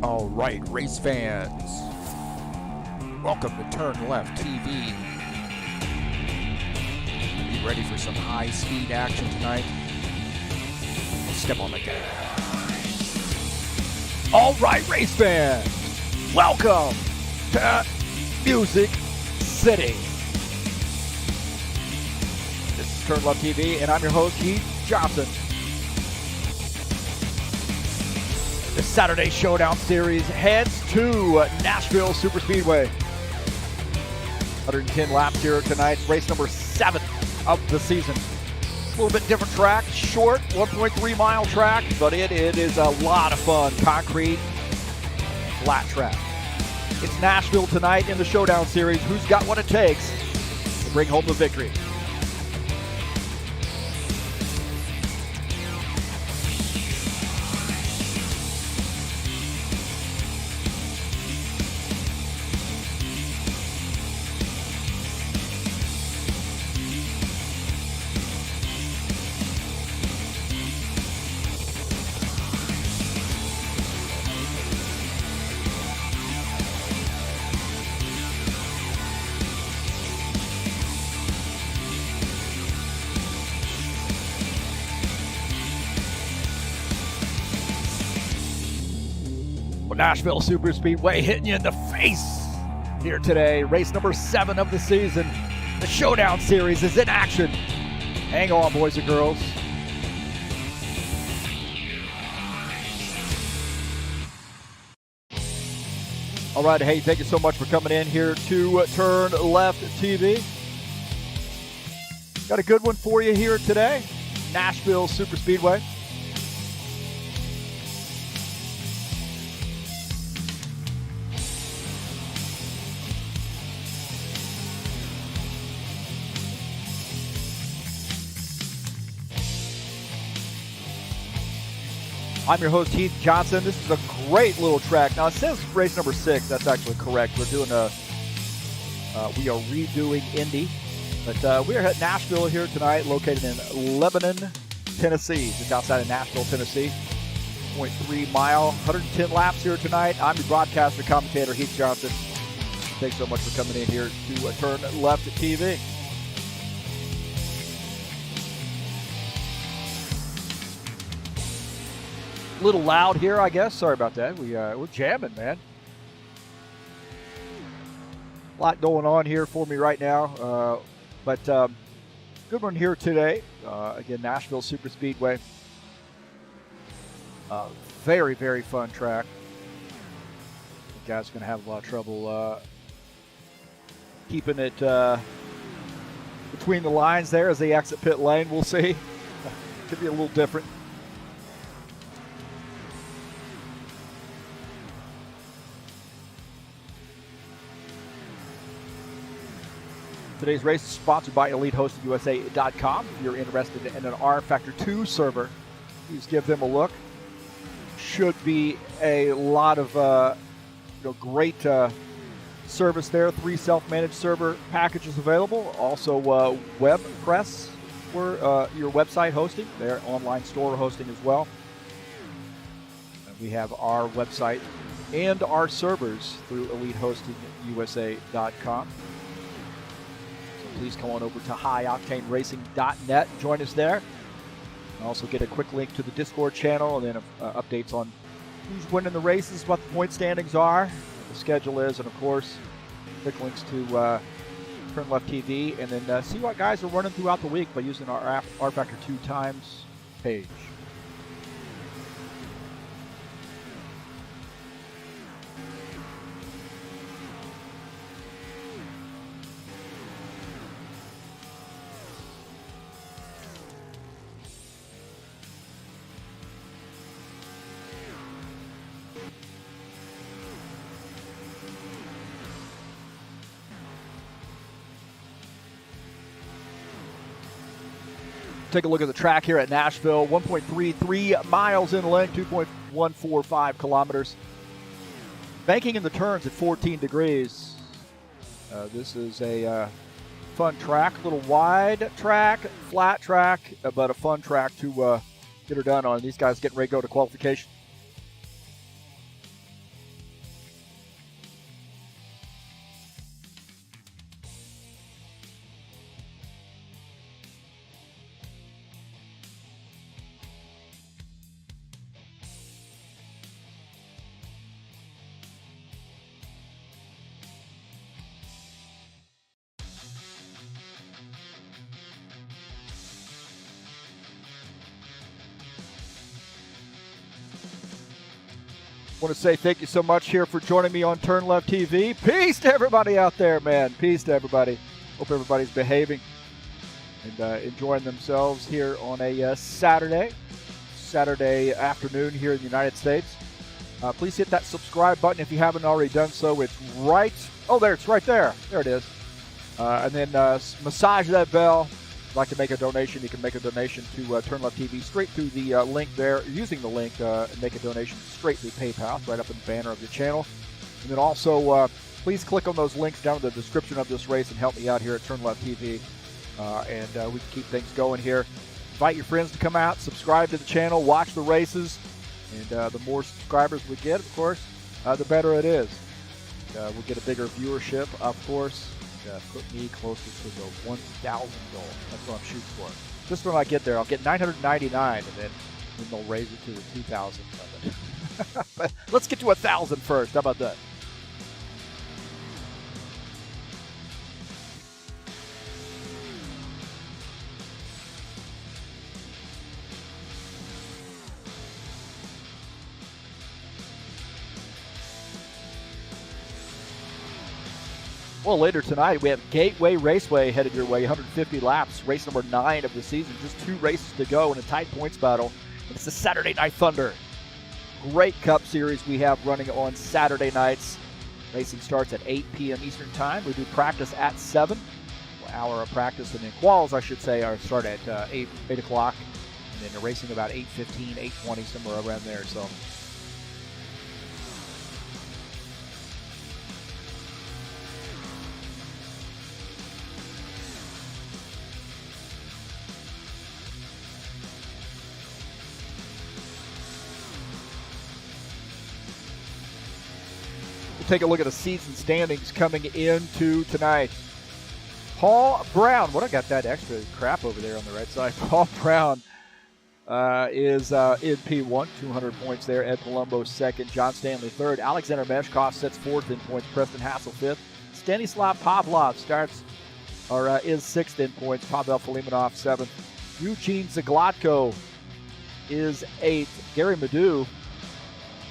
All right, race fans, welcome to TurnLeftTV. Be ready for some high-speed action tonight. Step on the gas. All right, race fans, welcome to Music City. This is TurnLeftTV, and I'm your host, Heath Johnson. The Saturday Showdown Series heads to Nashville Superspeedway. 110 laps here tonight, race number 7 of the season. A little bit different track, short, 1.3 mile track, but it is a lot of fun. Concrete, flat track. It's Nashville tonight in the Showdown Series. Who's got what it takes to bring home the victory? Nashville Superspeedway hitting you in the face here today. Race number 7 of the season. The Showdown Series is in action. Hang on, boys and girls. All right, hey, thank you so much for coming in here to TurnLeftTV. Got a good one for you here today. Nashville Superspeedway. I'm your host, Heath Johnson. This is a great little track. Now, it says race number 6. That's actually correct. We're doing we are redoing Indy. But we are at Nashville here tonight, located in Lebanon, Tennessee, just outside of Nashville, Tennessee. 0.3 mile, 110 laps here tonight. I'm your broadcaster, commentator, Heath Johnson. Thanks so much for coming in here to TurnLeftTV. A little loud here, I guess. Sorry about that. We're jamming, man. A lot going on here for me right now. But good one here today. Again, Nashville Superspeedway. Very, very fun track. The guys are going to have a lot of trouble keeping it between the lines there as they exit pit lane. We'll see. Could be a little different. Today's race is sponsored by EliteHostingUSA.com. If you're interested in an rFactor 2 server, please give them a look. Should be a lot of great service there. 3 self-managed server packages available. Also WebPress for your website hosting. Their online store hosting as well. And we have our website and our servers through EliteHostingUSA.com. Please come on over to highoctaneracing.net. Join us there. And also get a quick link to the Discord channel and then updates on who's winning the races, what the point standings are, what the schedule is, and of course, quick links to TurnLeftTV, and then see what guys are running throughout the week by using our rFactor 2 times page. Take a look at the track here at Nashville. 1.33 miles in length, 2.145 kilometers. Banking in the turns at 14 degrees. This is a fun track, a little wide track, flat track, but a fun track to get her done on. These guys getting ready to go to qualification. Want to say thank you so much here for joining me on TurnLeftTV. Peace to everybody out there, man. Peace to everybody. Hope everybody's behaving and enjoying themselves here on a Saturday afternoon here in the United States. Please hit that subscribe button if you haven't already done so. It's right, it's right there. There it is. And then massage that bell. If you'd like to make a donation, you can make a donation to TurnLeftTV straight through the link there, using the link and make a donation straight through PayPal. It's right up in the banner of your channel. And then also, please click on those links down in the description of this race and help me out here at TurnLeftTV. And we can keep things going here. Invite your friends to come out, subscribe to the channel, watch the races. And the more subscribers we get, of course, the better it is. We'll get a bigger viewership, of course. Put me closer to the 1,000 goal. That's what I'm shooting for. Just when I get there, I'll get 999, and then they'll raise it to the 2,000. But let's get to 1,000 first. How about that? Well, later tonight, we have Gateway Raceway headed your way, 150 laps, race number 9 of the season. Just 2 races to go in a tight points battle. And it's the Saturday Night Thunder. Great Cup Series we have running on Saturday nights. Racing starts at 8 p.m. Eastern Time. We do practice at 7. An hour of practice, and then quals, I should say, start at 8 o'clock. And then they're racing about 8:15, 8:20, somewhere around there. So. Take a look at the season standings coming into tonight. Paul Brown, I got that extra crap over there on the right side. Paul Brown is in P1, 200 points there. Ed Palumbo second, John Stanley third. Alexander Meshkov sits fourth in points. Preston Hassel fifth. Stanislav Pavlov is sixth in points. Pavel Filimonov seventh. Eugene Zaglotko is eighth. Gary Madu,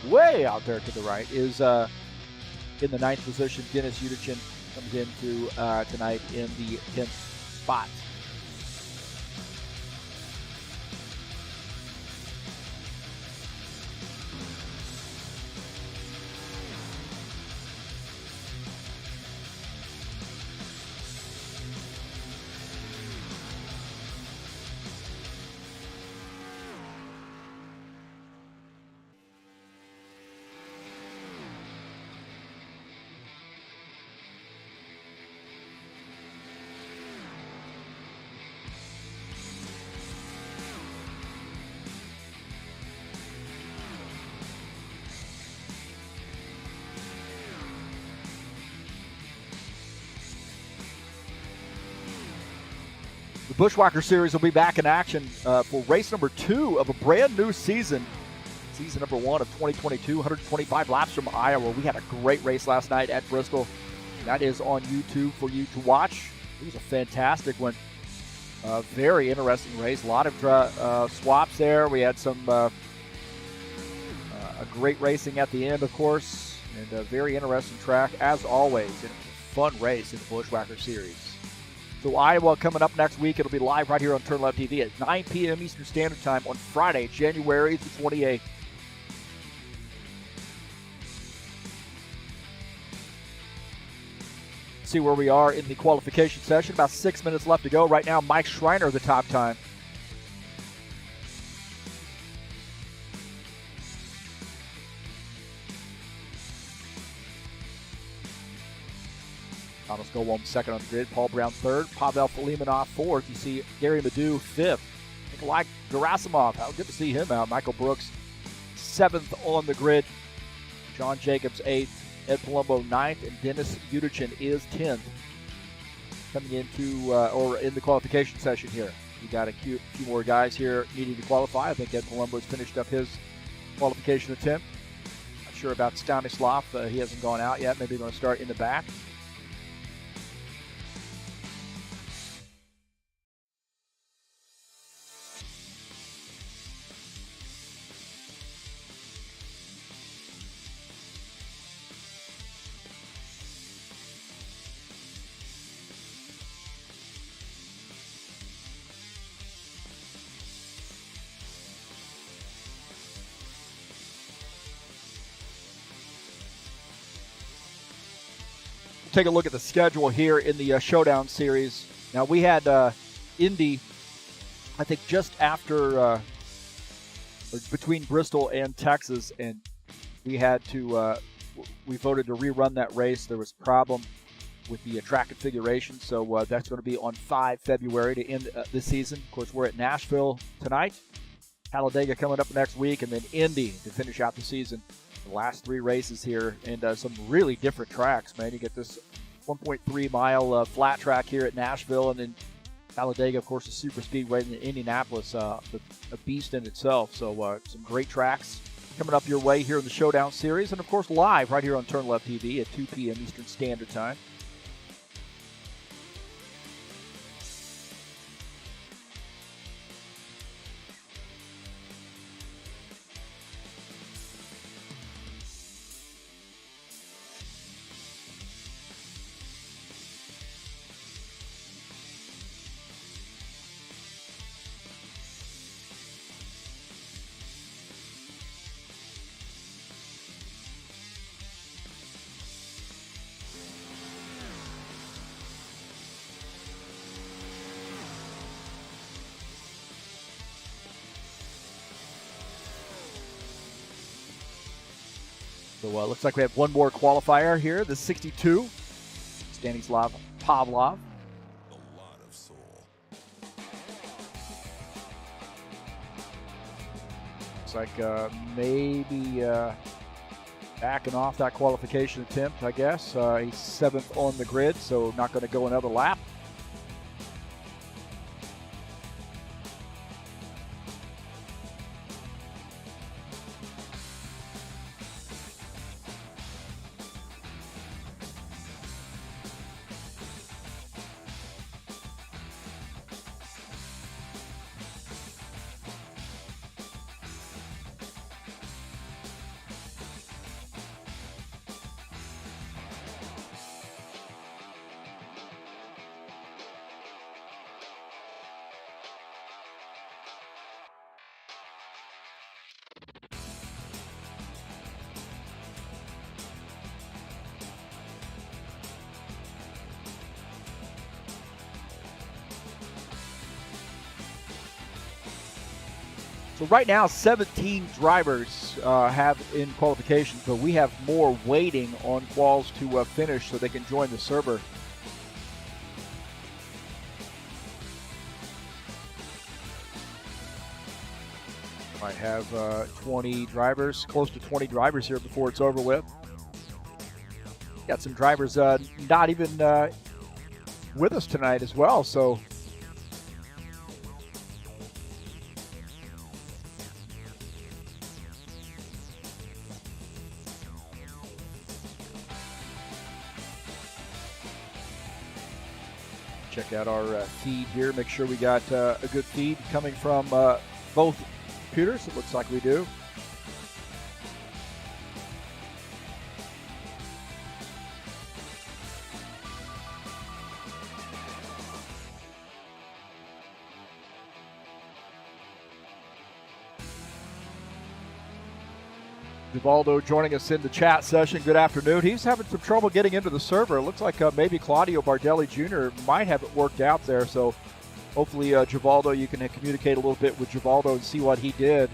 way out there to the right, is in the 9th position. Dennis Udichin comes into tonight in the 10th spot. The Bushwhacker Series will be back in action for race number 2 of a brand new season. Season number 1 of 2022, 125 laps from Iowa. We had a great race last night at Bristol. That is on YouTube for you to watch. It was a fantastic one. Very interesting race. A lot of swaps there. We had some a great racing at the end, of course, and a very interesting track, as always. And a fun race in the Bushwhacker Series. So Iowa coming up next week. It'll be live right here on TurnLeftTV at 9 p.m. Eastern Standard Time on Friday, January the 28th. See where we are in the qualification session. About 6 minutes left to go. Right now, Mike Schreiner, the top time. Thomas Gowom second on the grid. Paul Brown third. Pavel Filimonov fourth. You see Gary Madu fifth. Nikolai Gerasimov, how good to see him out. Michael Brooks seventh on the grid. John Jacobs eighth. Ed Palumbo ninth. And Dennis Udichin is 10th. Coming into, in the qualification session here. We got a few more guys here needing to qualify. I think Ed Palumbo's finished up his qualification attempt. Not sure about Stanislav. He hasn't gone out yet. Maybe going to start in the back. take a look at the schedule here in the Showdown series. Now, we had Indy, I think, just after between Bristol and Texas, and we had to we voted to rerun that race. There was a problem with the track configuration, so that's going to be on 5 February to end this season. Of course, we're at Nashville tonight, Talladega coming up next week, and then Indy to finish out the season. The last 3 races here, and some really different tracks, man. You get this 1.3-mile flat track here at Nashville, and then Talladega, of course, the Superspeedway, and Indianapolis, a beast in itself. So some great tracks coming up your way here in the Showdown series, and of course live right here on TurnLeftTV at 2 p.m. Eastern Standard Time. So looks like we have one more qualifier here, the 62, Stanislav Pavlov. A lot of soul. Looks like maybe backing off that qualification attempt, I guess. He's 7th on the grid, so not going to go another lap. So right now, 17 drivers have in qualifications, but we have more waiting on quals to finish so they can join the server. Might have 20 drivers, close to 20 drivers here before it's over with. Got some drivers not even with us tonight as well, so check out our feed here. Make sure we got a good feed coming from both computers. It looks like we do. Givaldo joining us in the chat session. Good afternoon. He's having some trouble getting into the server. It looks like maybe Claudio Bardelli Jr. might have it worked out there. So hopefully, Givaldo, you can communicate a little bit with Givaldo and see what he did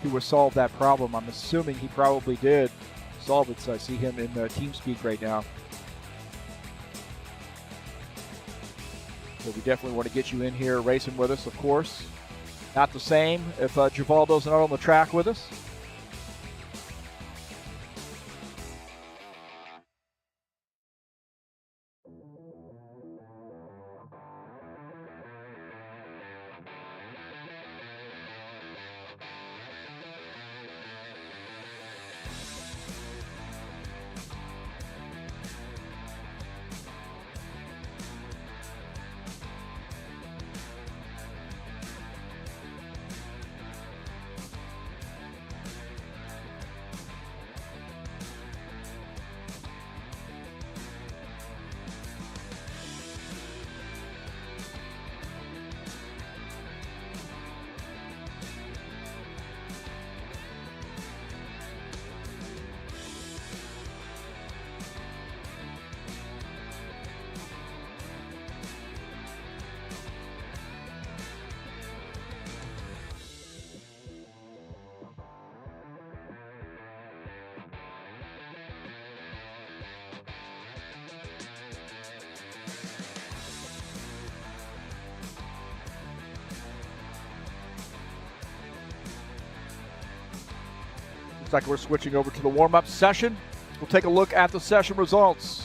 to solve that problem. I'm assuming he probably did solve it. So I see him in TeamSpeak right now. So we definitely want to get you in here racing with us, of course. Not the same if Givaldo's not on the track with us. Looks like we're switching over to the warm-up session. We'll take a look at the session results.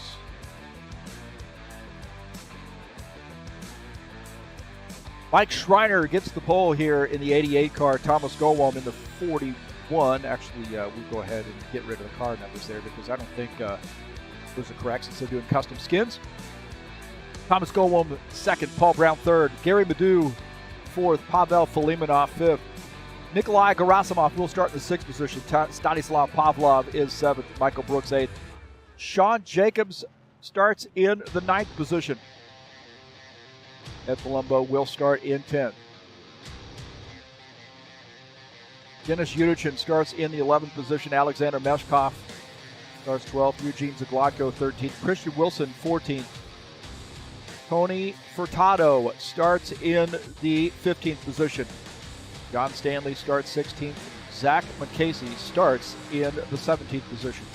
Mike Schreiner gets the pole here in the 88 car. Thomas Gowalm in the 41. Actually, we'll go ahead and get rid of the car numbers there because I don't think those are correct since they're doing custom skins. Thomas Gowalm second, Paul Brown third, Gary Madu fourth, Pavel Filimonov fifth. Nikolai Gerasimov will start in the sixth position. Stanislav Pavlov is seventh, Michael Brooks eighth. Sean Jacobs starts in the ninth position. Ed Palumbo will start in 10th. Dennis Yudichin starts in the 11th position. Alexander Meshkov starts 12th. Eugene Zagladko 13th. Christian Wilson 14th. Tony Furtado starts in the 15th position. John Stanley starts 16th. Zach McCasey starts in the 17th position.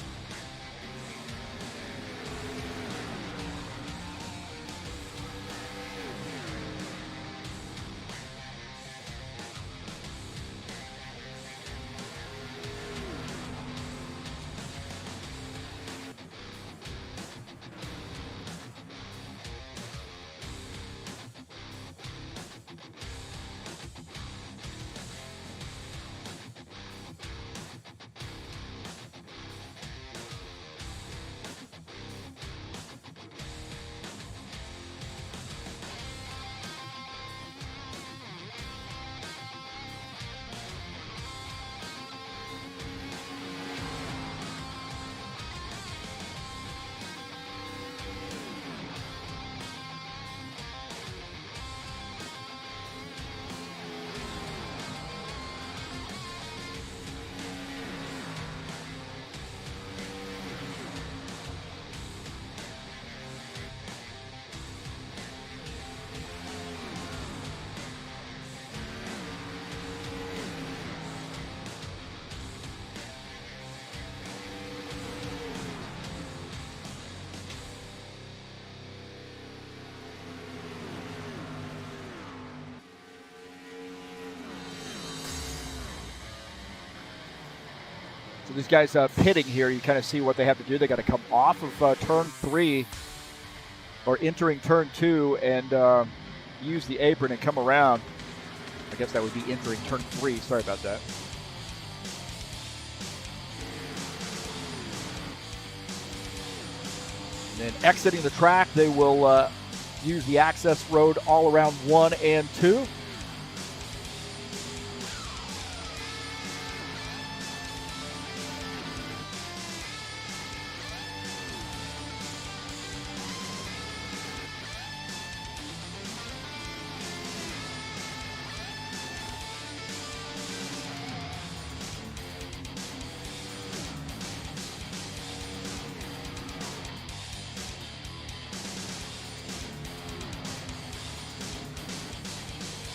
So these guys pitting here, you kind of see what they have to do. They got to come off of turn 3 or entering turn 2 and use the apron and come around. I guess that would be entering turn 3. Sorry about that. And then exiting the track, they will use the access road all around 1 and 2.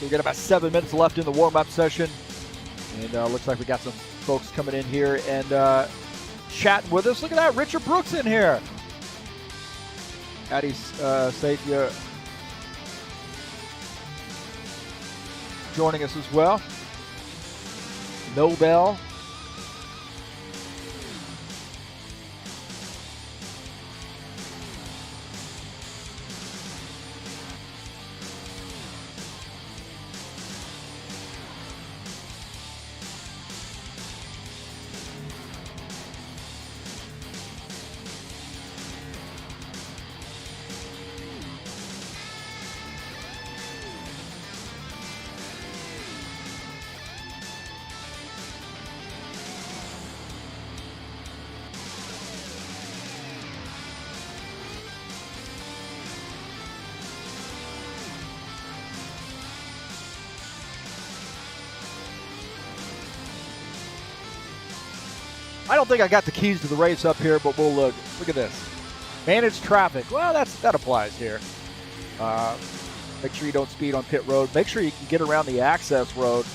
We've got about 7 minutes left in the warm-up session. And looks like we got some folks coming in here and chatting with us. Look at that, Richard Brooks in here. Addy Sathia joining us as well. Nobel. I don't think I got the keys to the race up here, but we'll look. Look at this. Manage traffic. Well, that applies here. Make sure you don't speed on pit road. Make sure you can get around the access road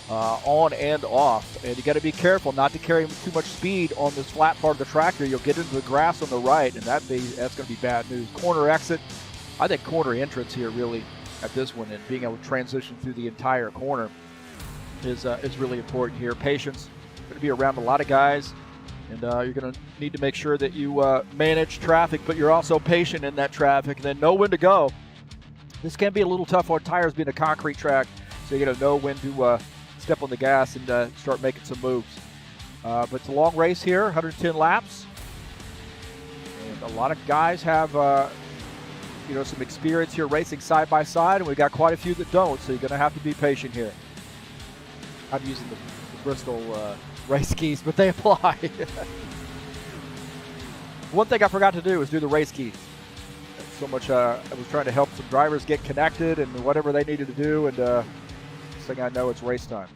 on and off. And you got to be careful not to carry too much speed on this flat part of the track here. You'll get into the grass on the right, and that's going to be bad news. Corner exit. I think corner entrance here really at this one and being able to transition through the entire corner is really important here. Patience. going to be around a lot of guys, and you're going to need to make sure that you manage traffic, but you're also patient in that traffic and then know when to go. This can be a little tough on tires being a concrete track, so you're going to know when to step on the gas and start making some moves. But it's a long race here, 110 laps. And a lot of guys have some experience here racing side by side, and we've got quite a few that don't, so you're going to have to be patient here. I'm using the Bristol race keys, but they apply. One thing I forgot to do was do the race keys. So much I was trying to help some drivers get connected and whatever they needed to do, and next thing I know, it's race time.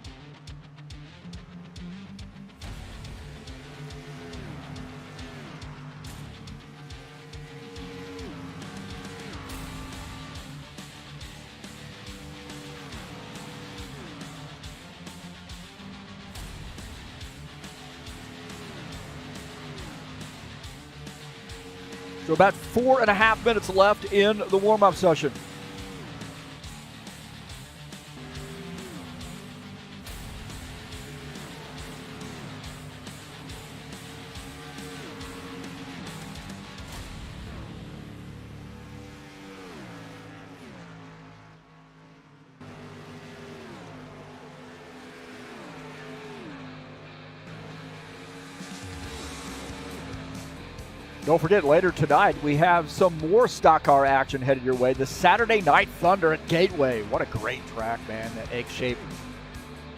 So about 4.5 minutes left in the warm-up session. Don't forget, later tonight, we have some more stock car action headed your way. The Saturday Night Thunder at Gateway. What a great track, man. That egg-shaped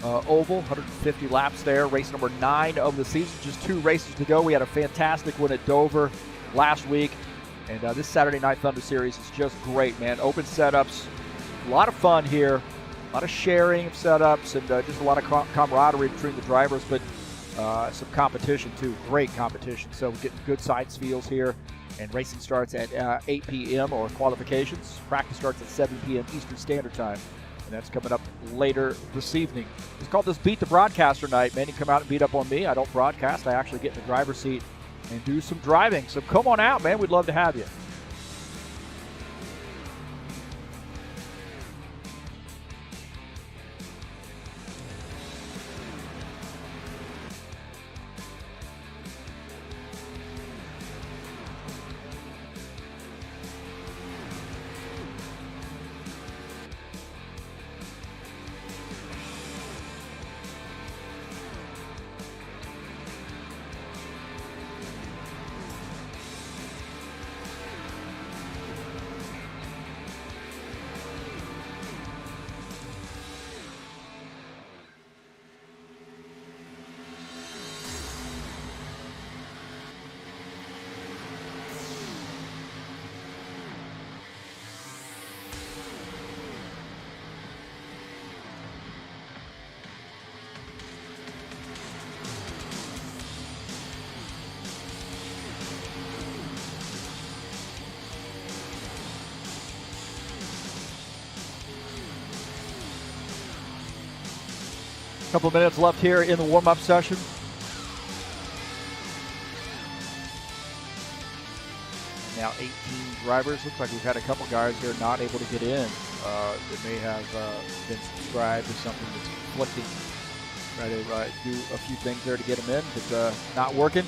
oval, 150 laps there. Race number 9 of the season. Just 2 races to go. We had a fantastic one at Dover last week. And this Saturday Night Thunder series is just great, man. Open setups. A lot of fun here. A lot of sharing of setups and just a lot of camaraderie between the drivers. But some competition too, great competition. So we're getting good sides feels here, and racing starts at 8 p.m. or qualifications. Practice starts at 7 p.m. Eastern Standard Time, and that's coming up later this evening. It's called this Beat the Broadcaster night. Man, you come out and beat up on me. I don't broadcast. I actually get in the driver's seat and do some driving. So come on out, man. We'd love to have you. Couple of minutes left here in the warm-up session. Now 18 drivers. Looks like we've had a couple guys here not able to get in. That may have been subscribed to something that's conflicting. Try to do a few things there to get them in, but not working.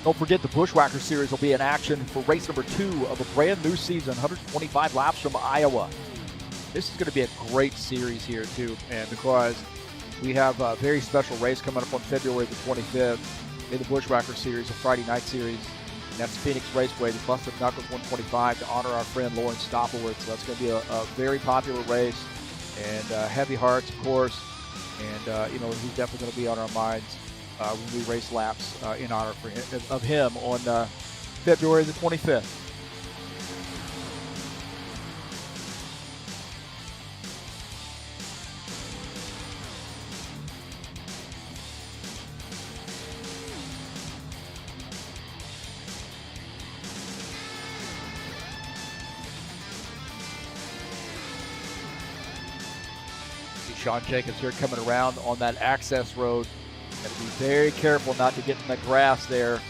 Don't forget the Bushwhacker Series will be in action for race number 2 of a brand new season, 125 laps from Iowa. This is going to be a great series here too, and because we have a very special race coming up on February the 25th in the Bushwhacker Series, a Friday night series. And that's Phoenix Raceway, the Busted Knuckles 125, to honor our friend Lauren Stoppelworth. So that's going to be a very popular race, and heavy hearts, of course. And he's definitely going to be on our minds when we race laps in honor of him on February the 25th. Sean Jacobs here coming around on that access road. Got to be very careful not to get in the grass there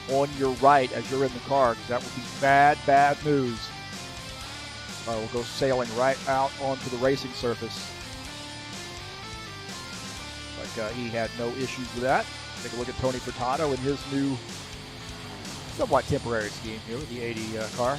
on your right as you're in the car, because that would be bad, bad news. will go sailing right out onto the racing surface. Like he had no issues with that. Take a look at Tony Furtado in his new, somewhat temporary scheme here with the 80 car.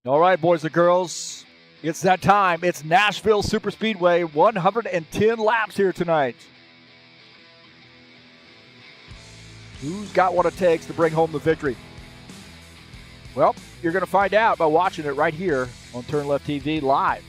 All right, boys and girls, it's that time. It's Nashville Superspeedway, 110 laps here tonight. Who's got what it takes to bring home the victory? Well, you're going to find out by watching it right here on TurnLeftTV live.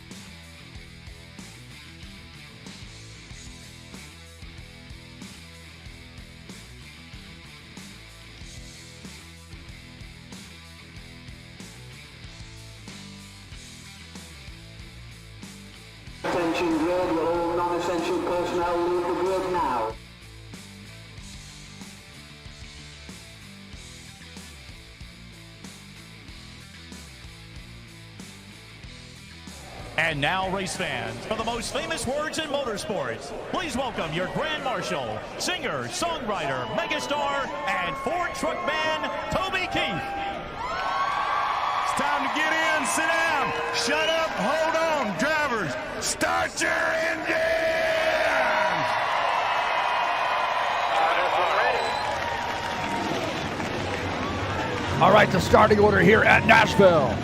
Attention grid, will all non-essential personnel leave the grid now. And now, race fans, for the most famous words in motorsports, please welcome your Grand Marshal, singer, songwriter, megastar, and Ford truck man, Toby Keith. It's time to get in, sit down, shut up, hold on, drivers, start your engines! All right, the starting order here at Nashville.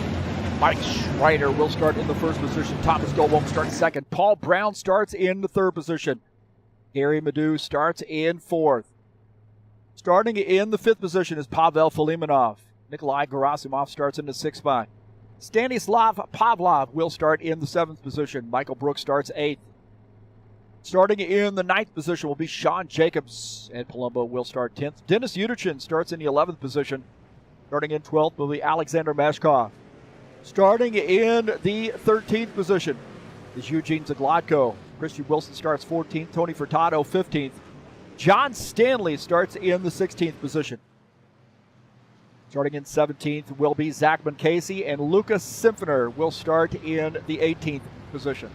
Mike Schreiner will start in the first position. Thomas Goldblum starts second. Paul Brown starts in the third position. Gary Madu starts in fourth. Starting in the fifth position is Pavel Filimonov. Nikolai Gerasimov starts in the sixth spot. Stanislav Pavlov will start in the seventh position. Michael Brooks starts eighth. Starting in the ninth position will be Sean Jacobs, and Palumbo will start 10th. Dennis Uterchin starts in the 11th position. Starting in 12th will be Alexander Meshkov. Starting in the 13th position is Eugene Zagladko. Christian Wilson starts 14th. Tony Furtado 15th. John Stanley starts in the 16th position. Starting in 17th will be Zachman Casey, and Lucas Simpsoner will start in the 18th position.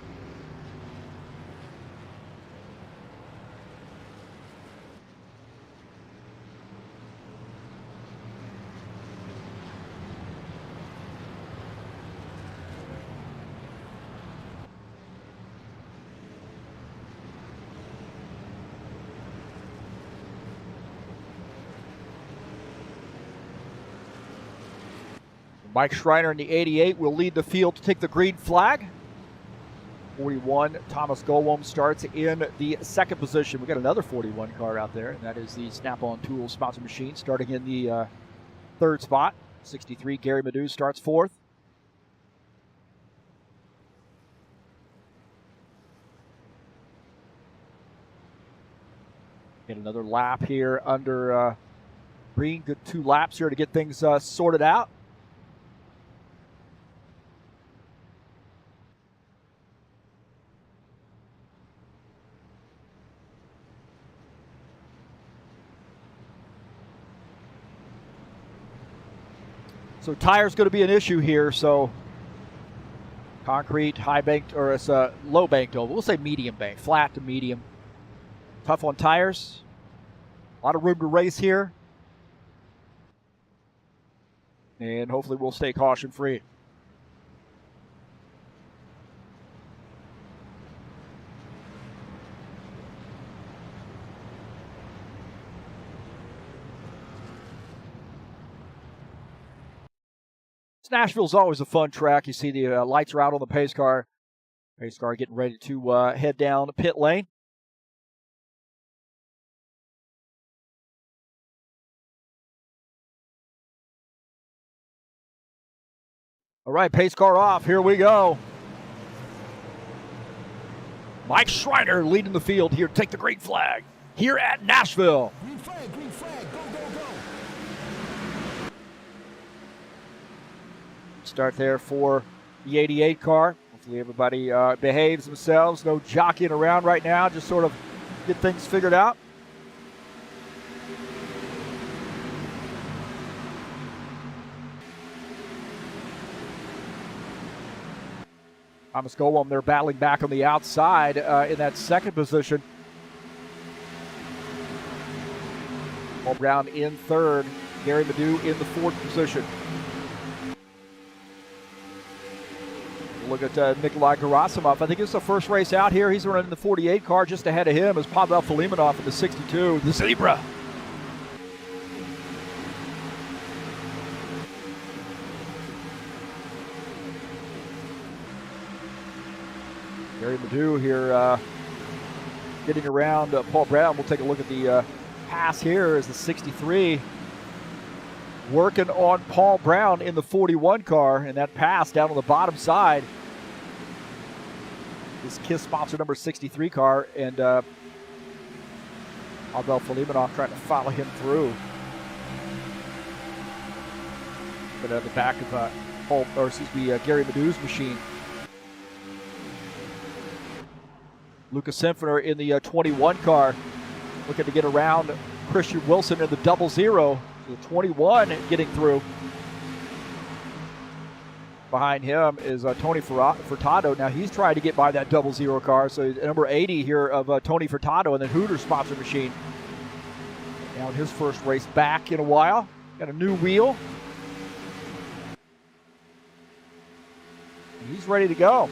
Mike Schreiner in the 88 will lead the field to take the green flag. 41, Thomas Goldblum starts in the second position. We got another 41 car out there, and that is the Snap-on Tools sponsor machine, starting in the third spot. 63, Gary Madu starts fourth. Get another lap here under green. Good 2 laps here to get things sorted out. So tire's going to be an issue here. So concrete, high banked, or it's a low banked oval. We'll say medium banked, flat to medium. Tough on tires. A lot of room to race here. And hopefully we'll stay caution free. Nashville's always a fun track. You see the lights are out on the pace car. Pace car getting ready to head down the pit lane. All right, pace car off. Here we go. Mike Schreiner leading the field here. Take the green flag here at Nashville. Green flag, go, go, go. Start there for the 88 car. Hopefully everybody behaves themselves. No jockeying around right now. Just sort of get things figured out. Thomas Golem, they're battling back on the outside in that second position. Paul Brown in third, Gary Madu in the fourth position. Look at Nikolai Gerasimov. I think it's the first race out here. He's running in the 48 car. Just ahead of him is Pavel Filimonov in the 62, the Zebra. Gary Madu here getting around Paul Brown. We'll take a look at the pass here as the 63 working on Paul Brown in the 41 car, and that pass down on the bottom side is KISS sponsor number 63 car, and Pavel Filimonov trying to follow him through. But at the back of Gary Madu's machine. Lucas Simpsoner in the 21 car, looking to get around Christian Wilson in the 00. So the 21 getting through. Behind him is Tony Furtado. Now he's trying to get by that 00 car. So number 80 here of Tony Furtado, and then Hooters sponsor machine. Now in his first race back in a while. Got a new wheel. And he's ready to go.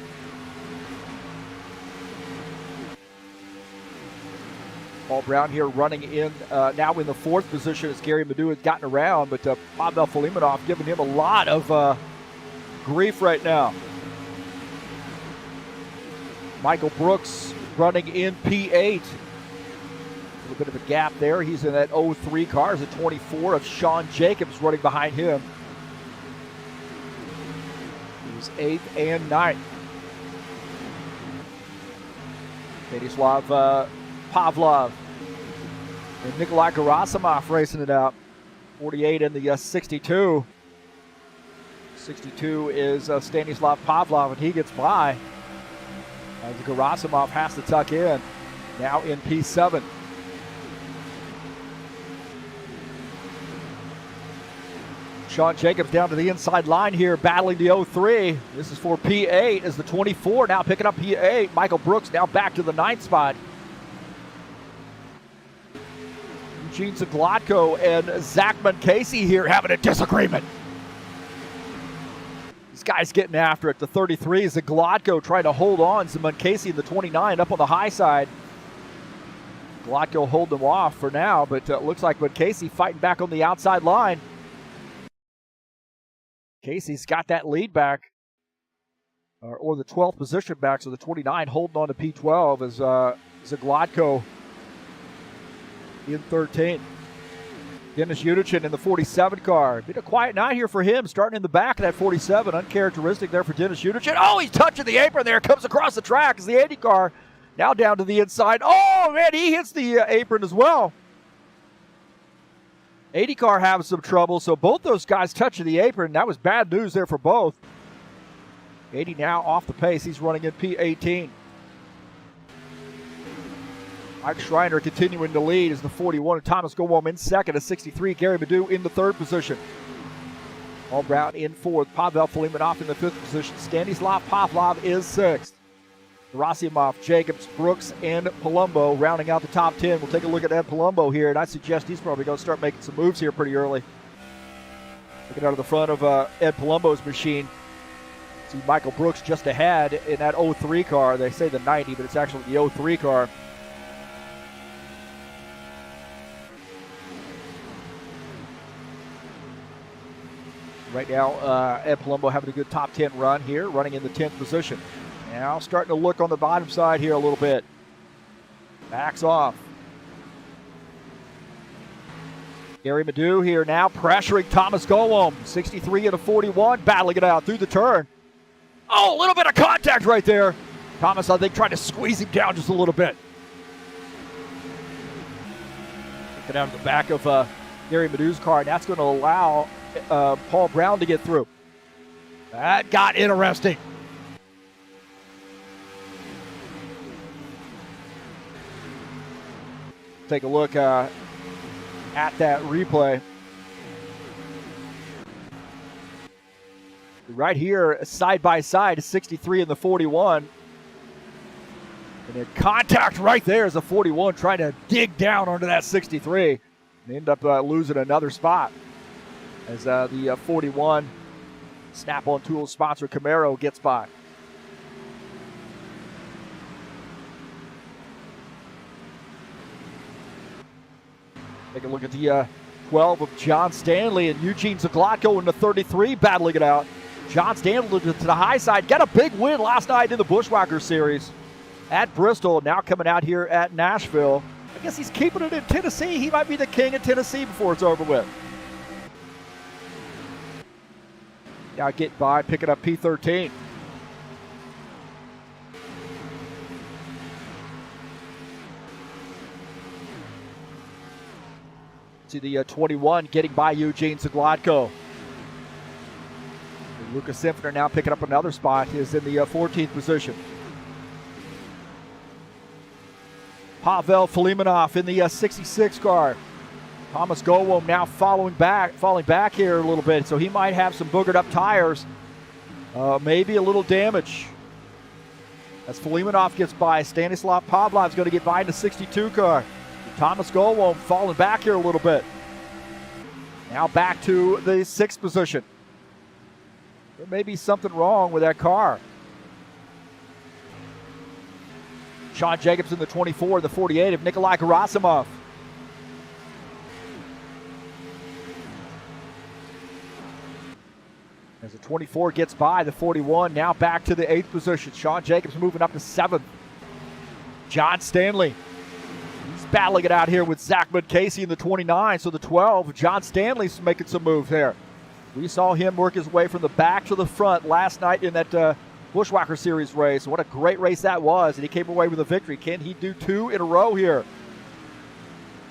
Paul Brown here running in now in the fourth position as Gary Madu has gotten around, but Pavel Filimonov giving him a lot of grief right now. Michael Brooks running in P8. A little bit of a gap there. He's in that 03 car. There's a 24 of Sean Jacobs running behind him. He's 8th and 9th. Stanislav Pavlov and Nikolai Gerasimov racing it out. 48 in the 62. 62 is Stanislav Pavlov, and he gets by. As Gerasimov has to tuck in. Now in P7. Sean Jacobs down to the inside line here, battling the 03. This is for P8 as the 24 now picking up P8. Michael Brooks now back to the 9th spot. Eugene Zaglotko and Zach Munkasey here having a disagreement. This guy's getting after it. The 33 is Zaglotko trying to hold on to Munkasey in the 29 up on the high side. Zaglotko holding them off for now, but looks like Munkasey fighting back on the outside line. Casey's got that lead back, or the 12th position back, so the 29 holding on to P12 as Zaglotko in 13. Dennis Unichin in the 47 car. Been a quiet night here for him, starting in the back of that 47. Uncharacteristic there for Dennis Unichin. Oh, he's touching the apron there. Comes across the track as the 80 car now down to the inside. Oh, man, he hits the apron as well. 80 car having some trouble, so both those guys touching the apron. That was bad news there for both. 80 now off the pace. He's running in P18. Mike Schreiner continuing to lead as the 41. Thomas Golem in second at 63. Gary Madu in the third position. Paul Brown in fourth. Pavel Filimonov in the fifth position. Stanislav Pavlov is sixth. Gerasimov, Jacobs, Brooks, and Palumbo rounding out the top 10. We'll take a look at Ed Palumbo here, and I suggest he's probably going to start making some moves here pretty early. Looking out of the front of Ed Palumbo's machine. See Michael Brooks just ahead in that 03 car. They say the 90, but it's actually the 03 car. Right now, Ed Palumbo having a good top 10 run here, running in the 10th position. Now starting to look on the bottom side here a little bit. Backs off. Gary Madu here now pressuring Thomas Golem. 63 and a 41, battling it out through the turn. Oh, a little bit of contact right there. Thomas, I think, trying to squeeze him down just a little bit. Looking out of the back of Gary Madu's car, and that's going to allow Paul Brown to get through. That got interesting. Take a look at that replay. Right here, side by side, 63 and the 41. And then contact right there as the 41 trying to dig down onto that 63. And end up losing another spot as the 41 Snap-on Tools sponsor Camaro gets by. Take a look at the 12 of John Stanley and Eugene Zaglotko in the 33 battling it out. John Stanley to the high side, got a big win last night in the Bushwhacker Series at Bristol, now coming out here at Nashville. I guess he's keeping it in Tennessee. He might be the king of Tennessee before it's over with. Now getting by, picking up P13. See the 21 getting by Eugene Zaglotko. Lucas Simpner now picking up another spot. He is in the 14th position. Pavel Filimonov in the 66 car. Thomas Gowom now falling back here a little bit, so he might have some boogered up tires. Maybe a little damage. As Filimonov gets by, Stanislav Pavlov's going to get by in the 62 car. Thomas Gowom falling back here a little bit. Now back to the 6th position. There may be something wrong with that car. Sean Jacobs in the 24, the 48 of Nikolai Gerasimov. As the 24 gets by, the 41 now back to the 8th position. Sean Jacobs moving up to 7th. John Stanley. He's battling it out here with Zachman Casey in the 29. So the 12, John Stanley's making some moves there. We saw him work his way from the back to the front last night in that Bushwhacker Series race. What a great race that was, and he came away with a victory. Can he do 2 in a row here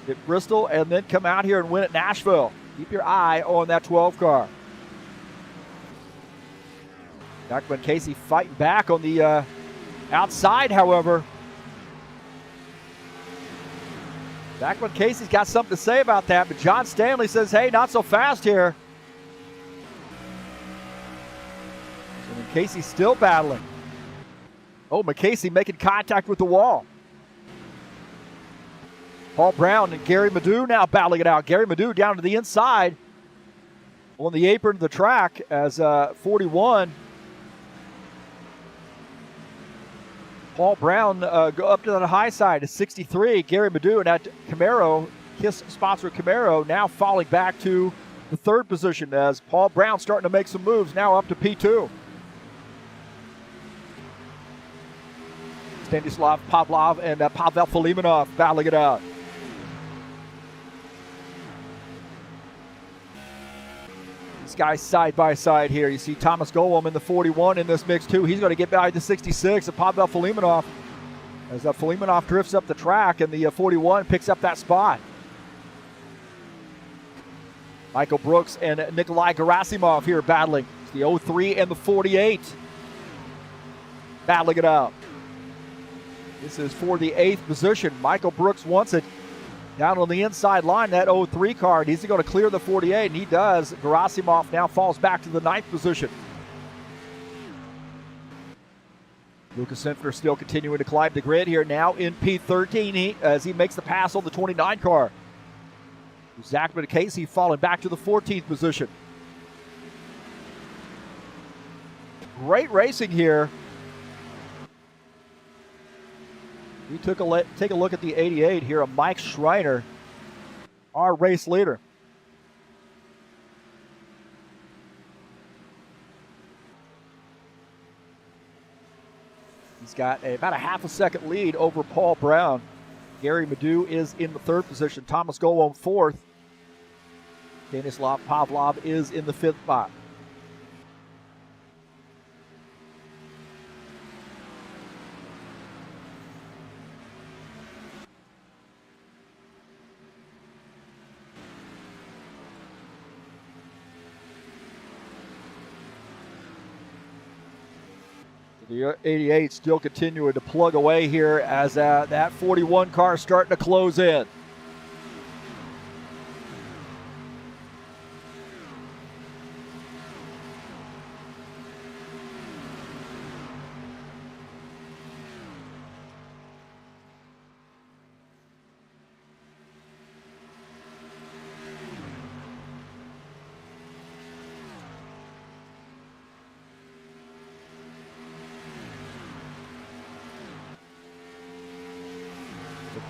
at Bristol and then come out here and win at Nashville? Keep your eye on that 12 car. Zachman Casey fighting back on the outside, however. Zachman Casey's got something to say about that, but John Stanley says, hey, not so fast here. Casey's still battling. Oh, McCasey making contact with the wall. Paul Brown and Gary Madu now battling it out. Gary Madu down to the inside on the apron of the track as 41. Paul Brown go up to the high side to 63. Gary Madu and that Camaro, his sponsor Camaro, now falling back to the 3rd position as Paul Brown starting to make some moves, now up to P2. Stanislav Pavlov and Pavel Filimonov battling it out. These guys side by side here. You see Thomas Gowom in the 41 in this mix too. He's going to get by the 66 of Pavel Filimonov as Filimonov drifts up the track and the 41 picks up that spot. Michael Brooks and Nikolai Gerasimov here battling. It's the 03 and the 48 battling it out. This is for the 8th position. Michael Brooks wants it down on the inside line, that 03 car. He's going to clear the 48, and he does. Gerasimov now falls back to the 9th position. Lucas Simpner still continuing to climb the grid here, now in P13 as he makes the pass on the 29 car. Zachman Casey falling back to the 14th position. Great racing here. We take a look at the 88 here of Mike Schreiner, our race leader. He's got about a half a second lead over Paul Brown. Gary Madu is in the 3rd position. Thomas Gowom 4th. Stanislav Pavlov is in the 5th spot. The 88 still continuing to plug away here as that 41 car is starting to close in.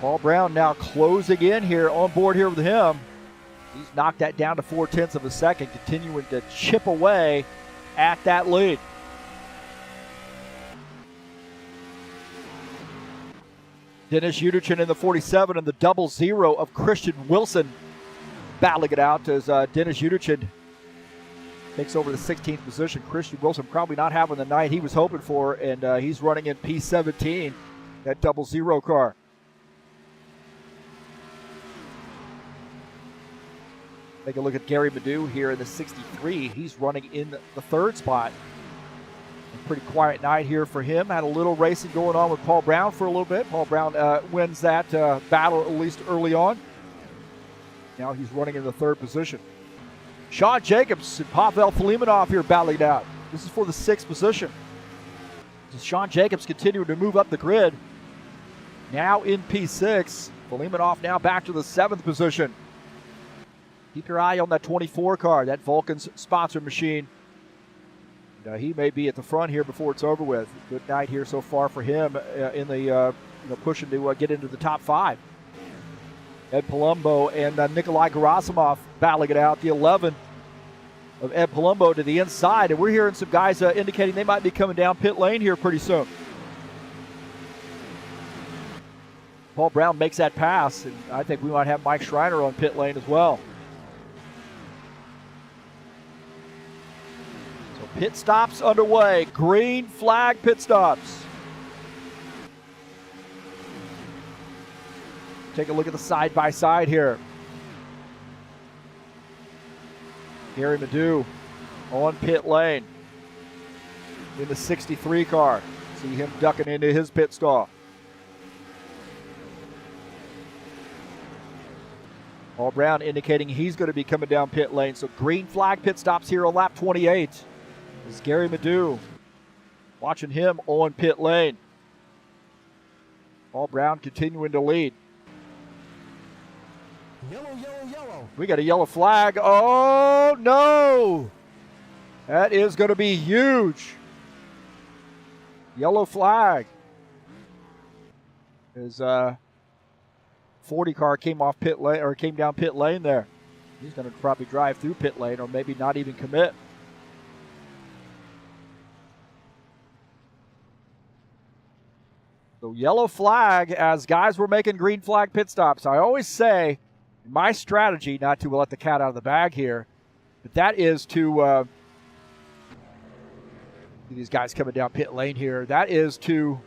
Paul Brown now closing in here on board here with him. He's knocked that down to 0.4 of a second, continuing to chip away at that lead. Dennis Udichin in the 47 and the 00 of Christian Wilson battling it out as Dennis Udichin takes over the 16th position. Christian Wilson probably not having the night he was hoping for, and he's running in P17, that 00 car. Take a look at Gary Madu here in the 63. He's running in the 3rd spot. A pretty quiet night here for him. Had a little racing going on with Paul Brown for a little bit. Paul Brown wins that battle at least early on. Now he's running in the 3rd position. Sean Jacobs and Pavel Filimonov here battling it out. This is for the 6th position. So Sean Jacobs continuing to move up the grid. Now in P6. Filimonov now back to the 7th position. Keep your eye on that 24 car, that Vulcan's sponsor machine. He may be at the front here before it's over with. Good night here so far for him in the pushing to get into the top 5. Ed Palumbo and Nikolai Gerasimov battling it out. The 11 of Ed Palumbo to the inside. And we're hearing some guys indicating they might be coming down pit lane here pretty soon. Paul Brown makes that pass, and I think we might have Mike Schreiner on pit lane as well. So pit stops underway. Green flag pit stops. Take a look at the side-by-side here. Gary Madu on pit lane in the 63 car. See him ducking into his pit stall. Paul Brown indicating he's going to be coming down pit lane. So green flag pit stops here on lap 28. This is Gary Madu. Watching him on pit lane. Paul Brown continuing to lead. Yellow, yellow, yellow. We got a yellow flag. Oh, no. That is going to be huge. Yellow flag. His 40 car came off pit lane, or came down pit lane there. He's going to probably drive through pit lane or maybe not even commit. So yellow flag as guys were making green flag pit stops. I always say my strategy, not to let the cat out of the bag here, but that is to these guys coming down pit lane here. That is to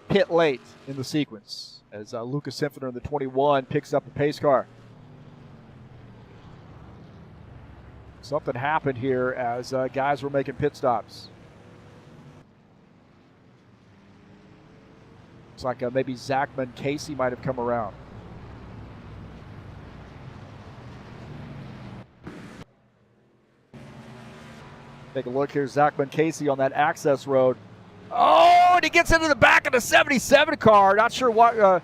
pit late in the sequence as Lucas Sinfoner in the 21 picks up the pace car. Something happened here as guys were making pit stops. Looks like maybe Zachman Casey might have come around. Take a look here, Zachman Casey on that access road. Oh, and he gets into the back of the 77 car. Not sure what.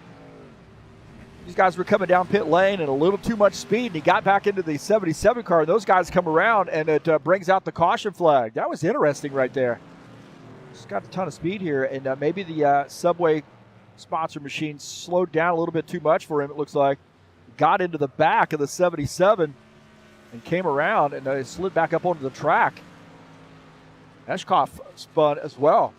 These guys were coming down pit lane and a little too much speed, and he got back into the 77 car. Those guys come around, and it brings out the caution flag. That was interesting right there. He's got a ton of speed here, and maybe the Subway sponsor machine slowed down a little bit too much for him, it looks like. Got into the back of the 77 and came around and slid back up onto the track. Eshkoff spun as well.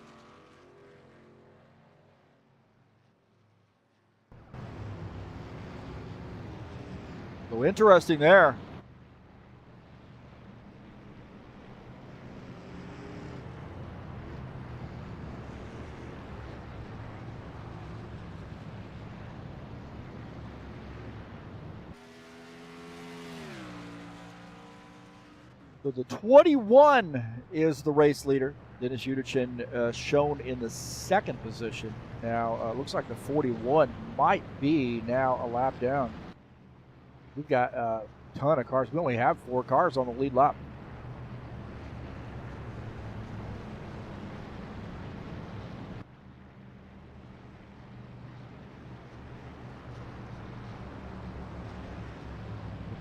So interesting there. So the 21 is the race leader. Dennis Udichin shown in the second position. Now, looks like the 41 might be now a lap down. We've got a ton of cars. We only have 4 cars on the lead lap.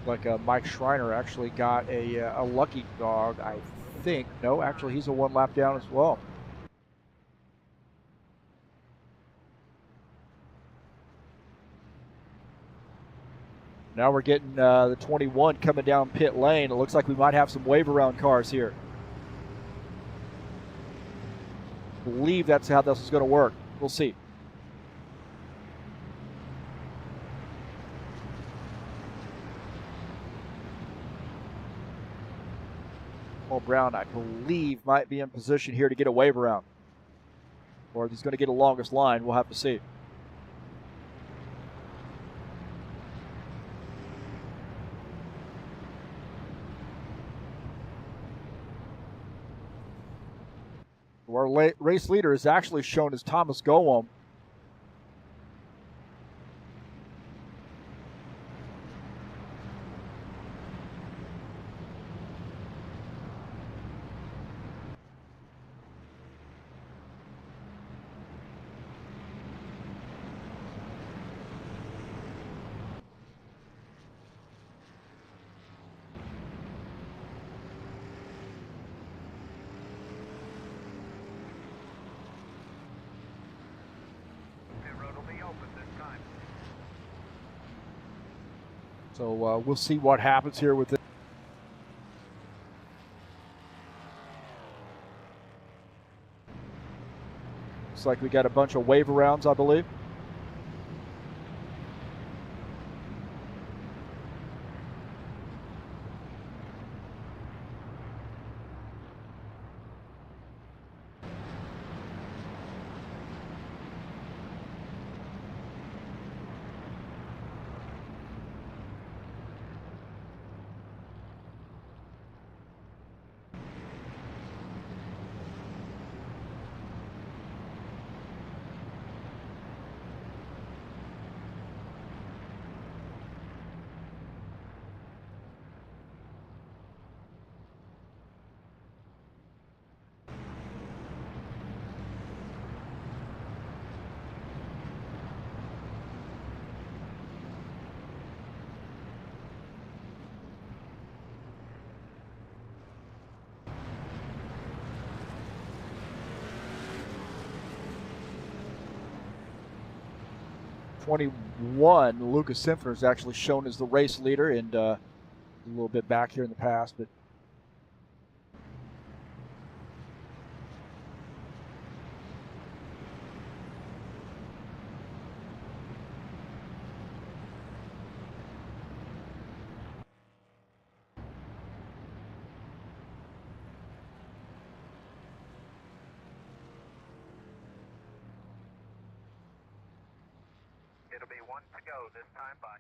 Looks like Mike Schreiner actually got a lucky dog, I think. No, actually he's a 1 lap down as well. Now we're getting the 21 coming down pit lane. It looks like we might have some wave around cars here. I believe that's how this is going to work. We'll see. Paul Brown, I believe, might be in position here to get a wave around. Or if he's going to get the longest line, we'll have to see. Our race leader is actually shown as Thomas Goem. So we'll see what happens here with it. Looks like we got a bunch of wave arounds, I believe. '21, Lucas Simpson is actually shown as the race leader, and a little bit back here in the past, but it'll be one to go this time by.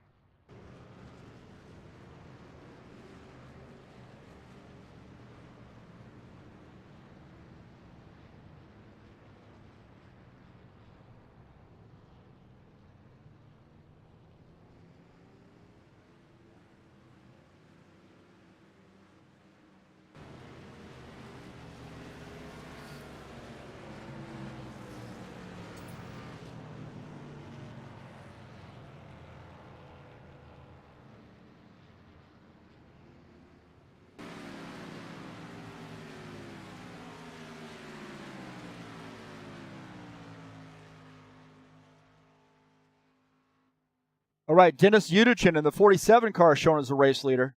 all right, Dennis Udichin in the 47 car shown as the race leader.